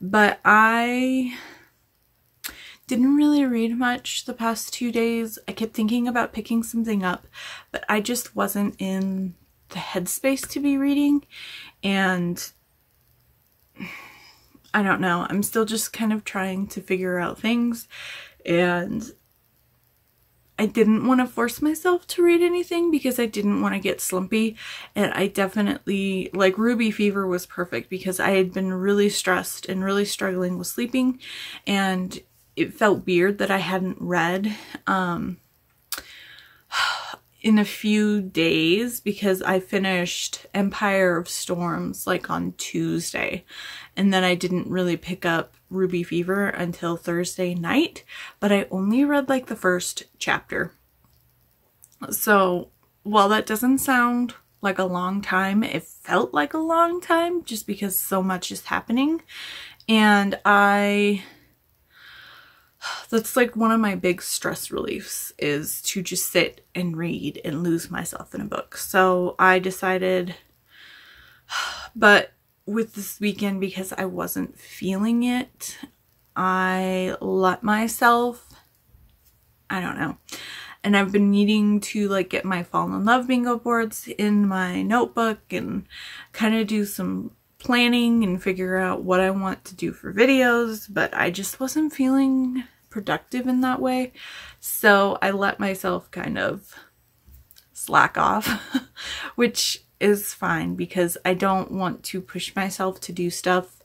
Speaker 1: But I didn't really read much the past 2 days. I kept thinking about picking something up, but I just wasn't in the headspace to be reading. And I don't know, I'm still just kind of trying to figure out things, and I didn't want to force myself to read anything because I didn't want to get slumpy. And I definitely, like, Ruby Fever was perfect because I had been really stressed and really struggling with sleeping, and it felt weird that I hadn't read in a few days because I finished Empire of Storms like on Tuesday, and then I didn't really pick up Ruby Fever until Thursday night, but I only read like the first chapter. So while that doesn't sound like a long time, it felt like a long time just because so much is happening. And that's like one of my big stress reliefs, is to just sit and read and lose myself in a book. So I decided, but with this weekend, because I wasn't feeling it, I let myself, I don't know. And I've been needing to like get my Fall in Love bingo boards in my notebook and kind of do some planning and figure out what I want to do for videos, but I just wasn't feeling productive in that way. So I let myself kind of slack off, which is fine because I don't want to push myself to do stuff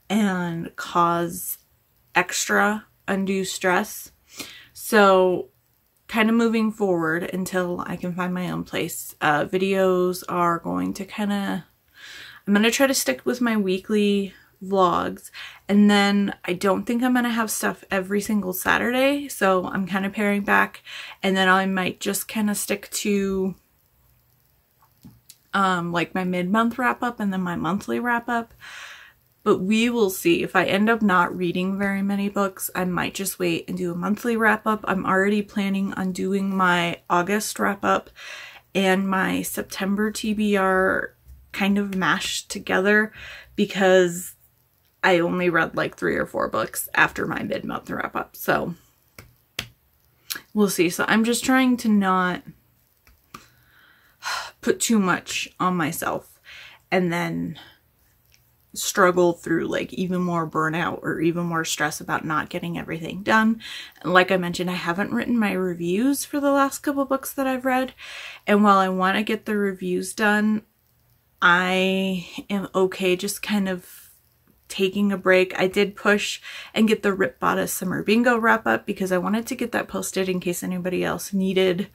Speaker 1: and cause extra undue stress. So kind of moving forward until I can find my own place, videos are going to I'm going to try to stick with my weekly vlogs, and then I don't think I'm going to have stuff every single Saturday, so I'm kind of paring back, and then I might just kind of stick to like my mid-month wrap-up and then my monthly wrap-up. But we will see. If I end up not reading very many books, I might just wait and do a monthly wrap-up. I'm already planning on doing my August wrap-up and my September TBR kind of mashed together because I only read like 3 or 4 books after my mid-month wrap-up. So we'll see. So I'm just trying to not put too much on myself and then struggle through like even more burnout or even more stress about not getting everything done. And like I mentioned, I haven't written my reviews for the last couple books that I've read, and while I want to get the reviews done, I am okay just kind of taking a break. I did push and get the Rip Bodice Summer Bingo wrap up because I wanted to get that posted in case anybody else needed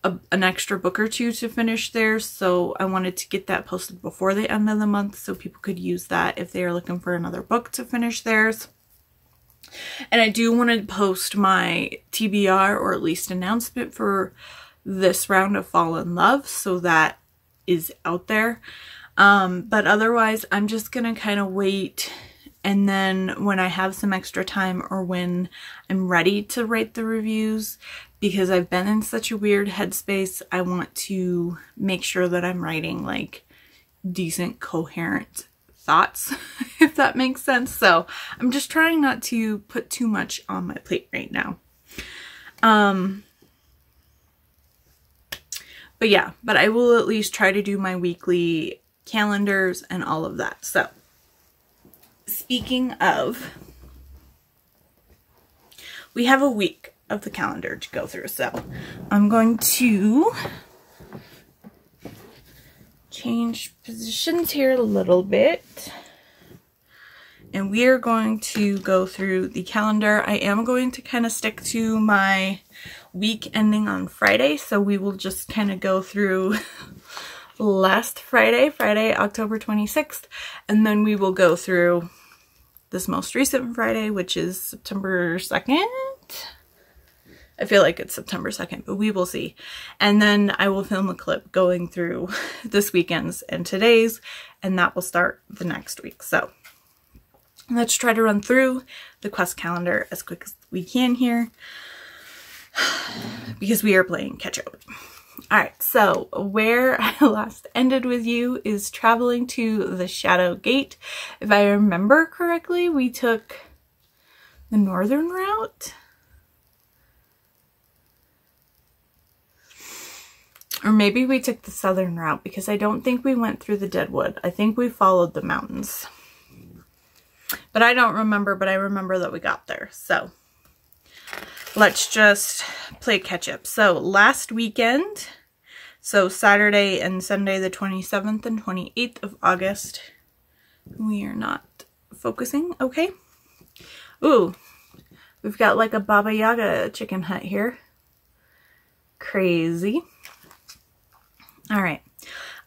Speaker 1: an extra book or two to finish theirs. So I wanted to get that posted before the end of the month so people could use that if they are looking for another book to finish theirs. And I do want to post my TBR, or at least announcement, for this round of Fall in Love, so that is out there. But otherwise, I'm just gonna kind of wait, and then when I have some extra time or when I'm ready to write the reviews, because I've been in such a weird headspace, I want to make sure that I'm writing like decent, coherent thoughts, if that makes sense. So I'm just trying not to put too much on my plate right now. But yeah, but I will at least try to do my weekly calendars and all of that. So speaking of, we have a week of the calendar to go through. So I'm going to change positions here a little bit, and we are going to go through the calendar. I am going to kind of stick to my week ending on Friday, so we will just kind of go through last Friday, October 26th, and then we will go through this most recent Friday, which is September 2nd. I feel like it's September 2nd, but we will see. And then I will film a clip going through this weekend's and today's, and that will start the next week. So let's try to run through the quest calendar as quick as we can here, because we are playing catch up. Alright, so where I last ended with you is traveling to the Shadow Gate. If I remember correctly, we took the northern route. Or maybe we took the southern route, because I don't think we went through the Deadwood. I think we followed the mountains. But I don't remember, but I remember that we got there. So let's just play catch up. So last weekend, so Saturday and Sunday, the 27th and 28th of August, we are not focusing, okay? Ooh, we've got like a Baba Yaga chicken hut here. Crazy. All right.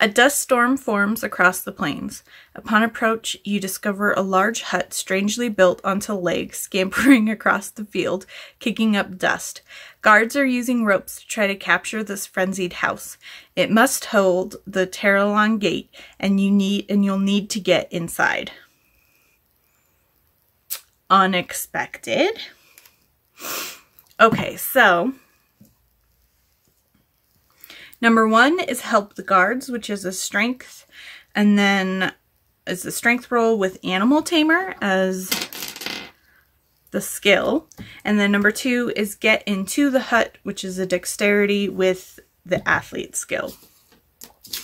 Speaker 1: A dust storm forms across the plains. Upon approach, you discover a large hut strangely built onto legs, scampering across the field, kicking up dust. Guards are using ropes to try to capture this frenzied house. It must hold the Terralon Gate, and you'll need to get inside. Unexpected. Okay, so number 1 is help the guards, which is a strength, and then is a strength roll with Animal Tamer as the skill. And then number 2 is get into the hut, which is a dexterity with the athlete skill.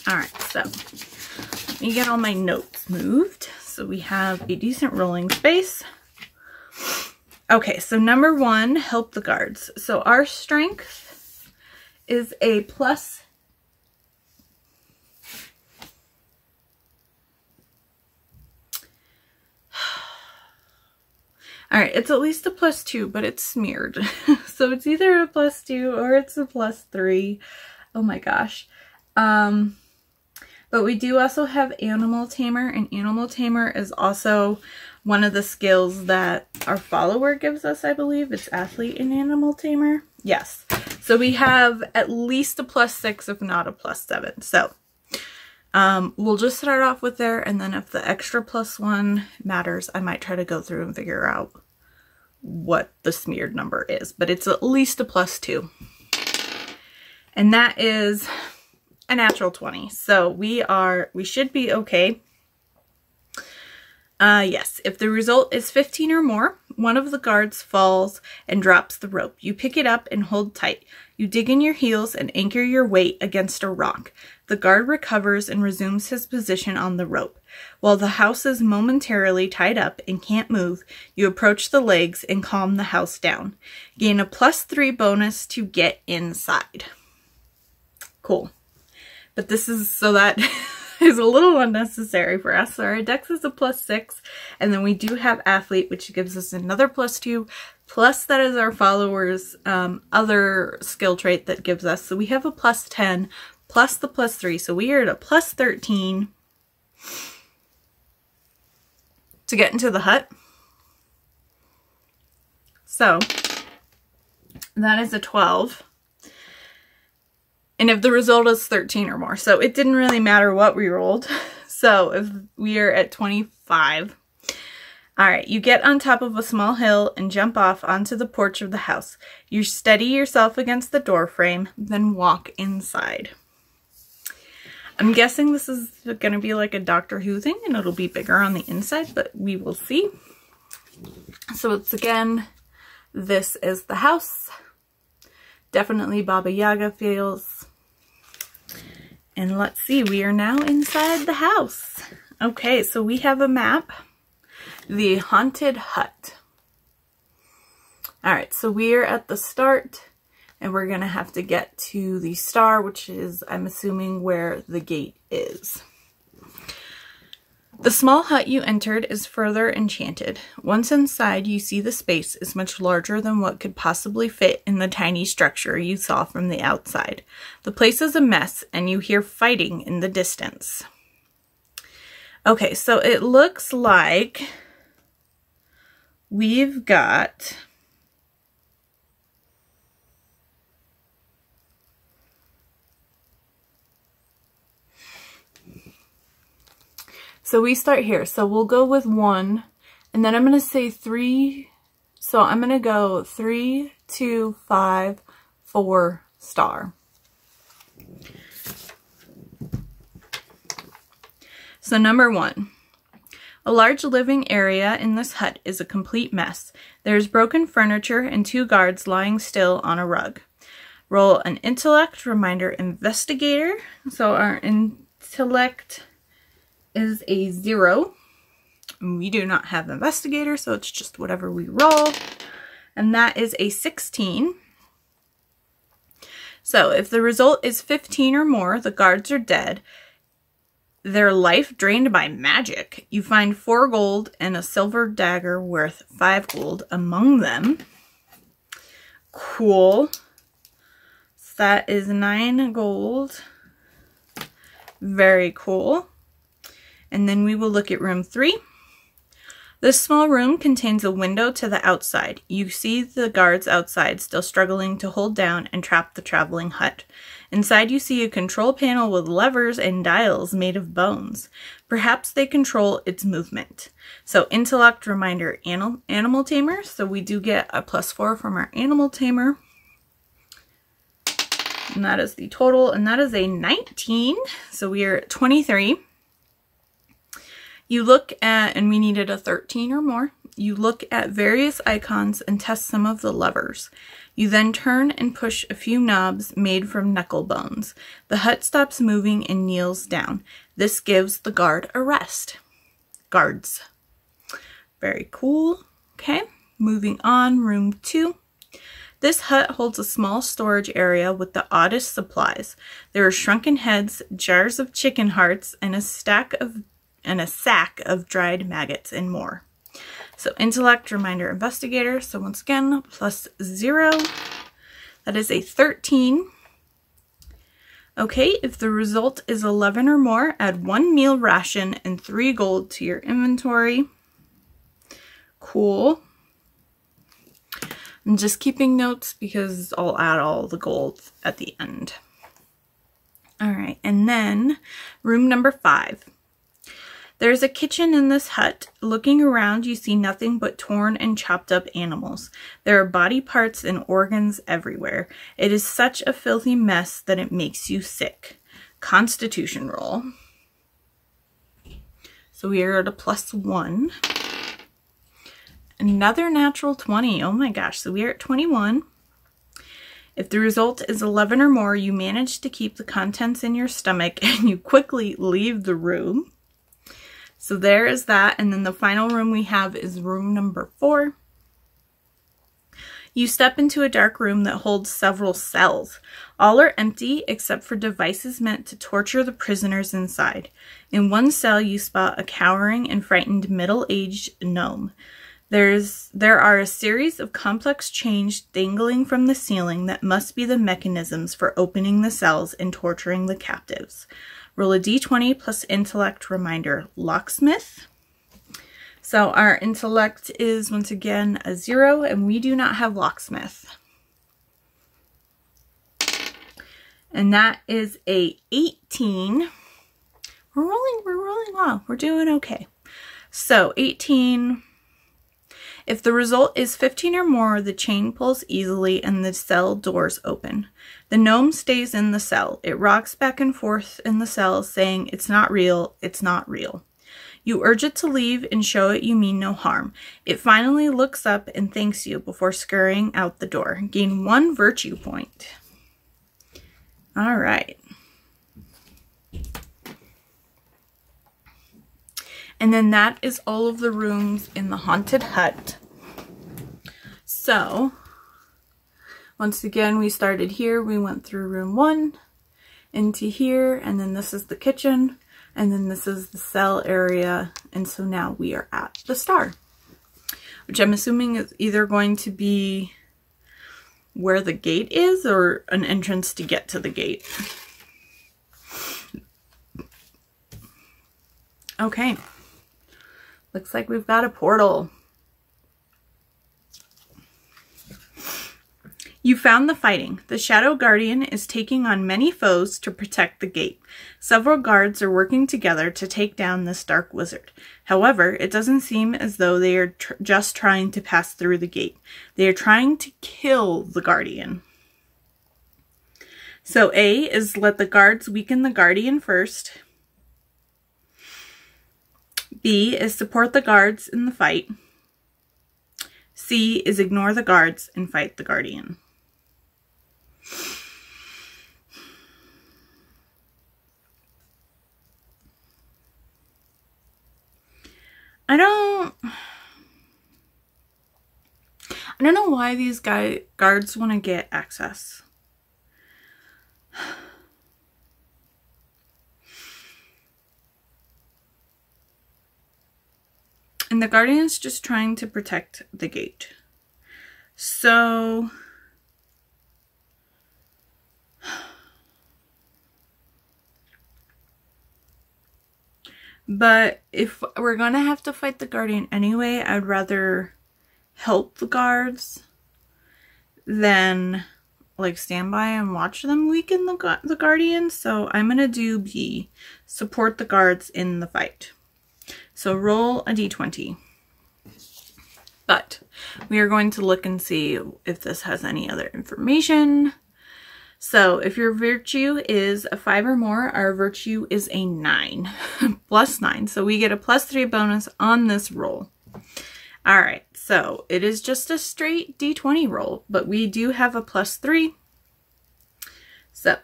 Speaker 1: Alright, so let me get all my notes moved so we have a decent rolling space. Okay, so number 1, help the guards. So our strength is a plus. Alright, it's at least a +2, but it's smeared. So it's either a +2 or it's a +3. Oh my gosh. But we do also have Animal Tamer, and Animal Tamer is also one of the skills that our follower gives us, I believe. It's Athlete and Animal Tamer. Yes. So we have at least a +6, if not a +7. So we'll just start off with there, and then if the extra +1 matters, I might try to go through and figure out what the smeared number is. But it's at least a +2. And that is a natural 20. So we should be okay. Yes, if the result is 15 or more, one of the guards falls and drops the rope. You pick it up and hold tight. You dig in your heels and anchor your weight against a rock. The guard recovers and resumes his position on the rope. While the house is momentarily tied up and can't move, you approach the legs and calm the house down. Gain a +3 bonus to get inside. Cool. But this is so that is a little unnecessary for us. So our dex is a +6, and then we do have athlete, which gives us another +2, plus that is our followers other skill trait that gives us. So we have a +10 plus the +3, so we are at a +13 to get into the hut. So that is a 12. And if the result is 13 or more, so it didn't really matter what we rolled. So if we are at 25. All right, you get on top of a small hill and jump off onto the porch of the house. You steady yourself against the door frame, then walk inside. I'm guessing this is going to be like a Doctor Who thing, and it'll be bigger on the inside, but we will see. So it's again, this is the house. Definitely Baba Yaga feels. And let's see, we are now inside the house. Okay, so we have a map. The Haunted Hut. Alright, so we're at the start, and we're going to have to get to the star, which is, I'm assuming, where the gate is. The small hut you entered is further enchanted. Once inside, you see the space is much larger than what could possibly fit in the tiny structure you saw from the outside. The place is a mess, and you hear fighting in the distance. Okay, so it looks like we've got so we start here. So we'll go with 1, and then I'm going to say 3. So I'm going to go 3, 2, 5, 4, star. So number 1. A large living area in this hut is a complete mess. There's broken furniture and 2 guards lying still on a rug. Roll an intellect, reminder, investigator. So our intellect is a 0. We do not have investigator, so it's just whatever we roll. And that is a 16. So if the result is 15 or more, the guards are dead. Their life drained by magic. You find 4 gold and a silver dagger worth 5 gold among them. Cool. So that is 9 gold. Very cool. And then we will look at room 3. This small room contains a window to the outside. You see the guards outside still struggling to hold down and trap the traveling hut. Inside you see a control panel with levers and dials made of bones. Perhaps they control its movement. So intellect, reminder, animal tamer. So we do get a +4 from our animal tamer. And that is the total, and that is a 19. So we are at 23. You look at, and we needed a 13 or more, you look at various icons and test some of the levers. You then turn and push a few knobs made from knuckle bones. The hut stops moving and kneels down. This gives the guard a rest. Guards. Very cool. Okay, moving on, room 2. This hut holds a small storage area with the oddest supplies. There are shrunken heads, jars of chicken hearts, and a sack of dried maggots and more. So intellect, reminder, investigator. So once again, +0. That is a 13. Okay, if the result is 11 or more, add 1 meal ration and 3 gold to your inventory. Cool. I'm just keeping notes because I'll add all the gold at the end. All right, and then room number 5. There's a kitchen in this hut. Looking around, you see nothing but torn and chopped up animals. There are body parts and organs everywhere. It is such a filthy mess that it makes you sick. Constitution roll. So we are at a +1. Another natural 20. Oh my gosh. So we are at 21. If the result is 11 or more, you manage to keep the contents in your stomach and you quickly leave the room. So there is that, and then the final room we have is room number 4. You step into a dark room that holds several cells. All are empty except for devices meant to torture the prisoners inside. In one cell, you spot a cowering and frightened middle-aged gnome. There are a series of complex chains dangling from the ceiling that must be the mechanisms for opening the cells and torturing the captives. Roll a d20 plus intellect reminder. Locksmith. So our intellect is once again a 0, and we do not have locksmith. And that is a 18. We're rolling well. We're doing okay. So 18. If the result is 15 or more, the chain pulls easily and the cell doors open. The gnome stays in the cell. It rocks back and forth in the cell, saying, "It's not real, it's not real." You urge it to leave and show it you mean no harm. It finally looks up and thanks you before scurrying out the door. Gain 1 virtue point. All right. And then that is all of the rooms in the haunted hut. So, once again, we started here. We went through room 1 into here, and then this is the kitchen. And then this is the cell area, and so now we are at the star, which I'm assuming is either going to be where the gate is or an entrance to get to the gate. Okay, looks like we've got a portal. You found the fighting. The Shadow Guardian is taking on many foes to protect the gate. Several guards are working together to take down this dark wizard. However, it doesn't seem as though they are just trying to pass through the gate. They are trying to kill the Guardian. So A is let the guards weaken the Guardian first. B is support the guards in the fight. C is ignore the guards and fight the Guardian. I don't know why these guards want to get access. And the Guardian's just trying to protect the gate. So but if we're gonna have to fight the Guardian anyway, I'd rather help the guards than like stand by and watch them weaken the Guardian. So I'm gonna do B, support the guards in the fight. So roll a d20. But we are going to look and see if this has any other information. So if your virtue is a 5 or more, our virtue is a 9, plus 9. So we get a +3 bonus on this roll. All right, so it is just a straight d20 roll, but we do have a +3. So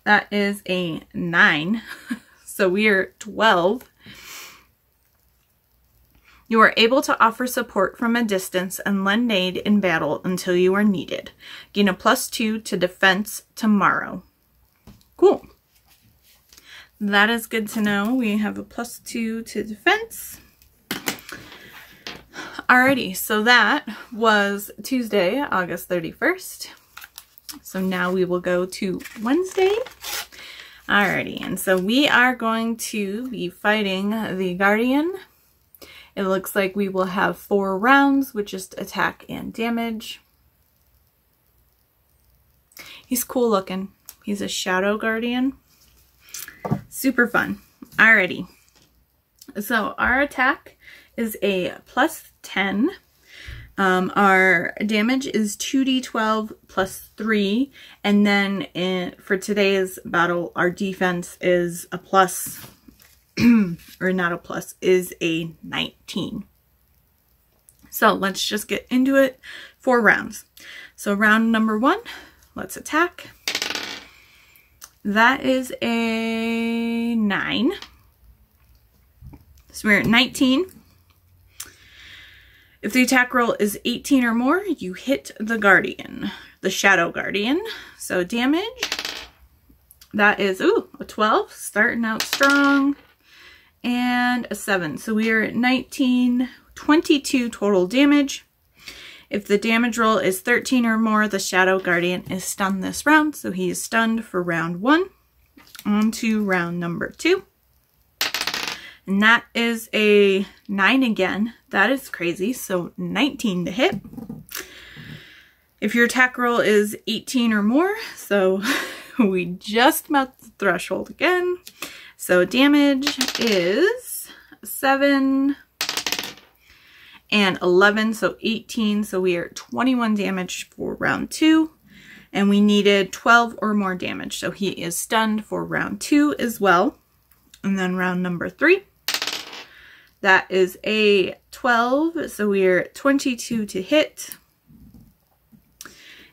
Speaker 1: that is a 9. So we are 12. You are able to offer support from a distance and lend aid in battle until you are needed. Gain a +2 to defense tomorrow. Cool. That is good to know. We have a +2 to defense. Alrighty, so that was Tuesday, August 31st. So now we will go to Wednesday. Alrighty, and so we are going to be fighting the Guardian. It looks like we will have 4 rounds with just attack and damage. He's cool looking. He's a Shadow Guardian. Super fun. Alrighty. So our attack is a +10. Our damage is 2d12 +3. And then for today's battle, our defense is a plus, or not a plus, is a 19. So let's just get into it. 4 rounds. So round number 1, let's attack. That is a 9. So we're at 19. If the attack roll is 18 or more, you hit the Guardian, the Shadow Guardian. So damage, that is, ooh, a 12, starting out strong, and a 7. So we are at 19, 22 total damage. If the damage roll is 13 or more, the Shadow Guardian is stunned this round. So he is stunned for round 1. On to round number 2. And that is a 9 again. That is crazy. So 19 to hit. If your attack roll is 18 or more, so we just met the threshold again. So damage is 7 and 11, so 18. So we are at 21 damage for round 2. And we needed 12 or more damage. So he is stunned for round 2 as well. And then round number 3. That is a 12, so we are at 22 to hit.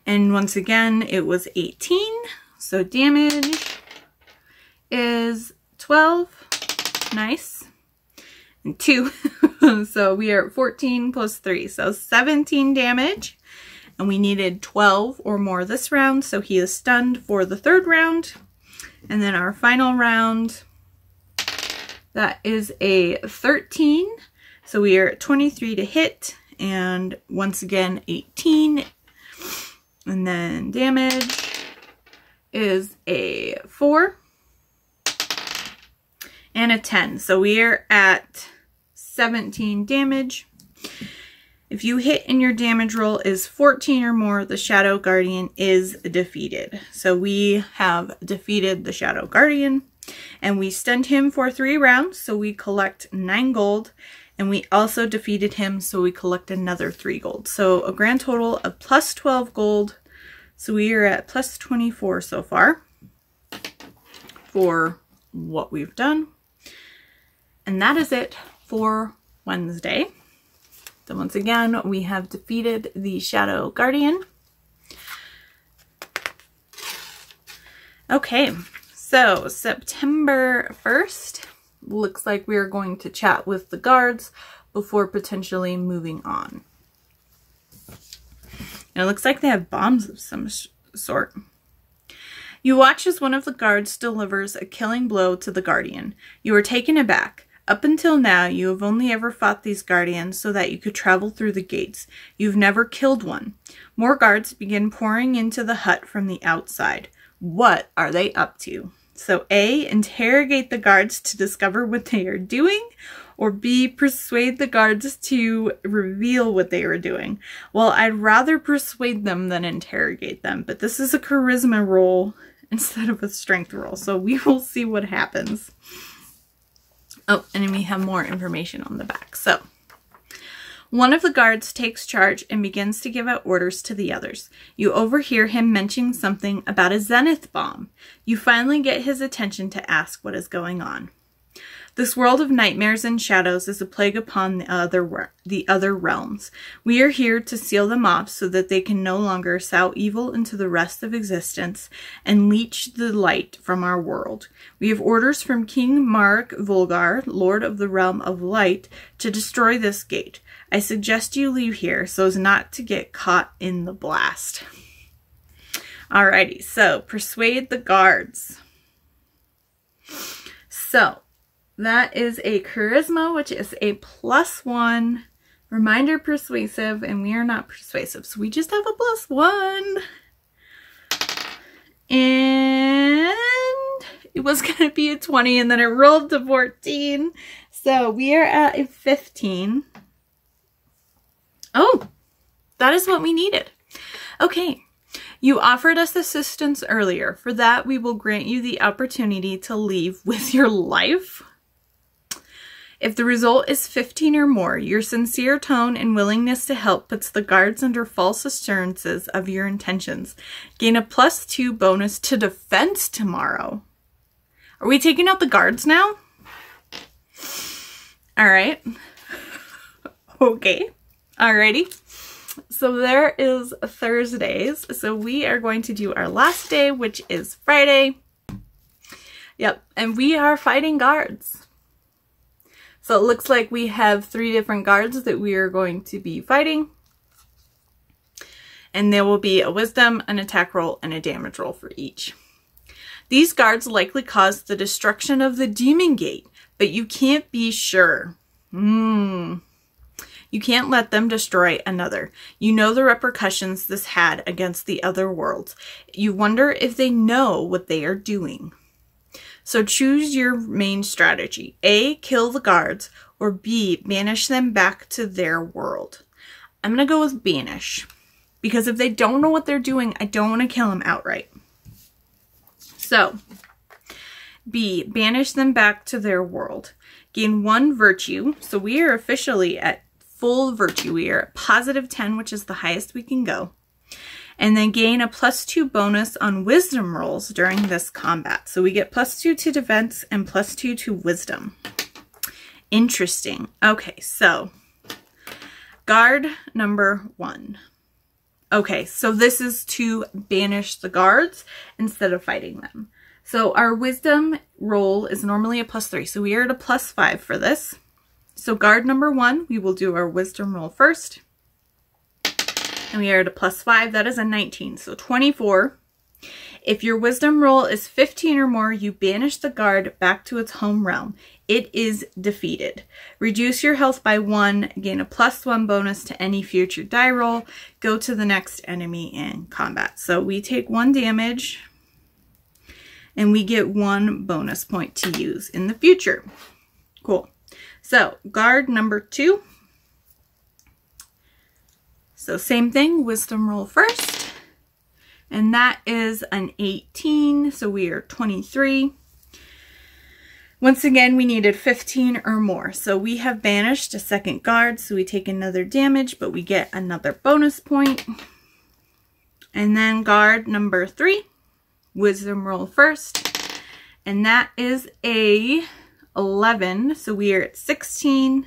Speaker 1: And once again, it was 18, so damage is 12, nice, and 2. So we are at 14 plus 3, so 17 damage. And we needed 12 or more this round, so he is stunned for the 3rd round. And then our final round, that is a 13, so we are at 23 to hit, and once again 18, and then damage is a 4 and a 10, so we are at 17 damage. If you hit and your damage roll is 14 or more, the Shadow Guardian is defeated. So we have defeated the Shadow Guardian. And we stunned him for 3 rounds, so we collect 9 gold. And we also defeated him, so we collect another 3 gold. So a grand total of plus 12 gold. So we are at plus 24 so far for what we've done. And that is it for Wednesday. So once again, we have defeated the Shadow Guardian. Okay. So, September 1st, looks like we are going to chat with the guards before potentially moving on. And it looks like they have bombs of some sort. You watch as one of the guards delivers a killing blow to the Guardian. You are taken aback. Up until now, you have only ever fought these Guardians so that you could travel through the gates. You've never killed one. More guards begin pouring into the hut from the outside. What are they up to? So A, interrogate the guards to discover what they are doing, or B, persuade the guards to reveal what they are doing. Well, I'd rather persuade them than interrogate them, but this is a charisma roll instead of a strength roll, so we will see what happens. Oh, and we have more information on the back. So, one of the guards takes charge and begins to give out orders to the others. You overhear him mentioning something about a zenith bomb. You finally get his attention to ask what is going on. This world of nightmares and shadows is a plague upon the other realms. We are here to seal them off so that they can no longer sow evil into the rest of existence and leech the light from our world. We have orders from King Mark Volgar, Lord of the Realm of Light, to destroy this gate. I suggest you leave here so as not to get caught in the blast. Alrighty, so persuade the guards. So, that is a charisma, which is a +1. Reminder persuasive, and we are not persuasive, so we just have a +1. And it was going to be a 20, and then it rolled to 14. So we are at a 15. Oh, that is what we needed. Okay. You offered us assistance earlier. For that, we will grant you the opportunity to leave with your life. If the result is 15 or more, your sincere tone and willingness to help puts the guards under false assurances of your intentions. Gain a +2 bonus to defense tomorrow. Are we taking out the guards now? All right. Okay. Alrighty. So there is Thursdays. So we are going to do our last day, which is Friday. Yep. And we are fighting guards. So it looks like we have 3 different guards that we are going to be fighting. And there will be a wisdom, an attack roll, and a damage roll for each. These guards likely cause the destruction of the demon gate, but you can't be sure. You can't let them destroy another. You know the repercussions this had against the other worlds. You wonder if they know what they are doing. So choose your main strategy. A, kill the guards, or B, banish them back to their world. I'm going to go with banish. Because if they don't know what they're doing, I don't want to kill them outright. So, B, banish them back to their world. Gain 1 virtue. So we are officially at full virtue. We are at positive 10, which is the highest we can go. And then gain a +2 bonus on wisdom rolls during this combat. So we get +2 to defense and +2 to wisdom. Interesting. Okay, so guard number 1. Okay, so this is to banish the guards instead of fighting them. So our wisdom roll is normally a +3, so we are at a +5 for this. So guard number 1, we will do our wisdom roll first. And we are at a +5, that is a 19, so 24. If your wisdom roll is 15 or more, you banish the guard back to its home realm. It is defeated. Reduce your health by 1, gain a +1 bonus to any future die roll, go to the next enemy in combat. So we take 1 damage and we get 1 bonus point to use in the future. Cool. So guard number 2. So same thing, wisdom roll first. And that is an 18, so we are 23. Once again, we needed 15 or more. So we have banished a second guard, so we take another damage, but we get another bonus point. And then guard number 3, wisdom roll first. And that is a 11, so we are at 16.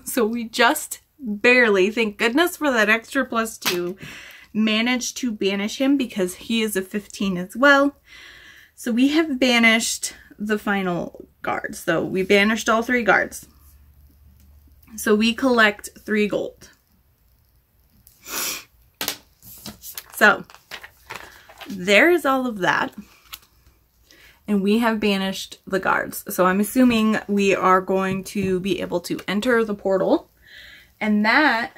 Speaker 1: So we just barely, thank goodness for that extra +2, managed to banish him because he is a 15 as well. So we have banished the final guard. So we banished all 3 guards. So we collect 3 gold. So there is all of that. And we have banished the guards. So I'm assuming we are going to be able to enter the portal. And that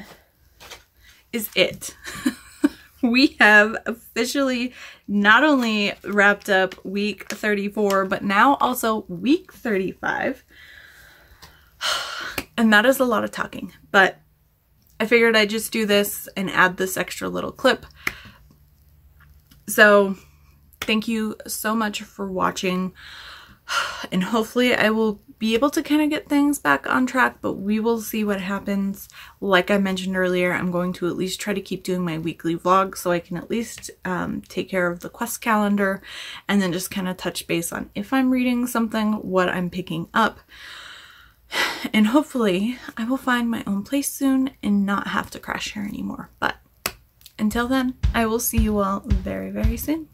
Speaker 1: is it. We have officially not only wrapped up week 34, but now also week 35. And that is a lot of talking, but I figured I'd just do this and add this extra little clip. So thank you so much for watching, and hopefully I will be able to kind of get things back on track, but we will see what happens. Like I mentioned earlier, I'm going to at least try to keep doing my weekly vlog so I can at least take care of the quest calendar, and then just kind of touch base on if I'm reading something, what I'm picking up. And hopefully I will find my own place soon and not have to crash here anymore. But until then, I will see you all very, very soon.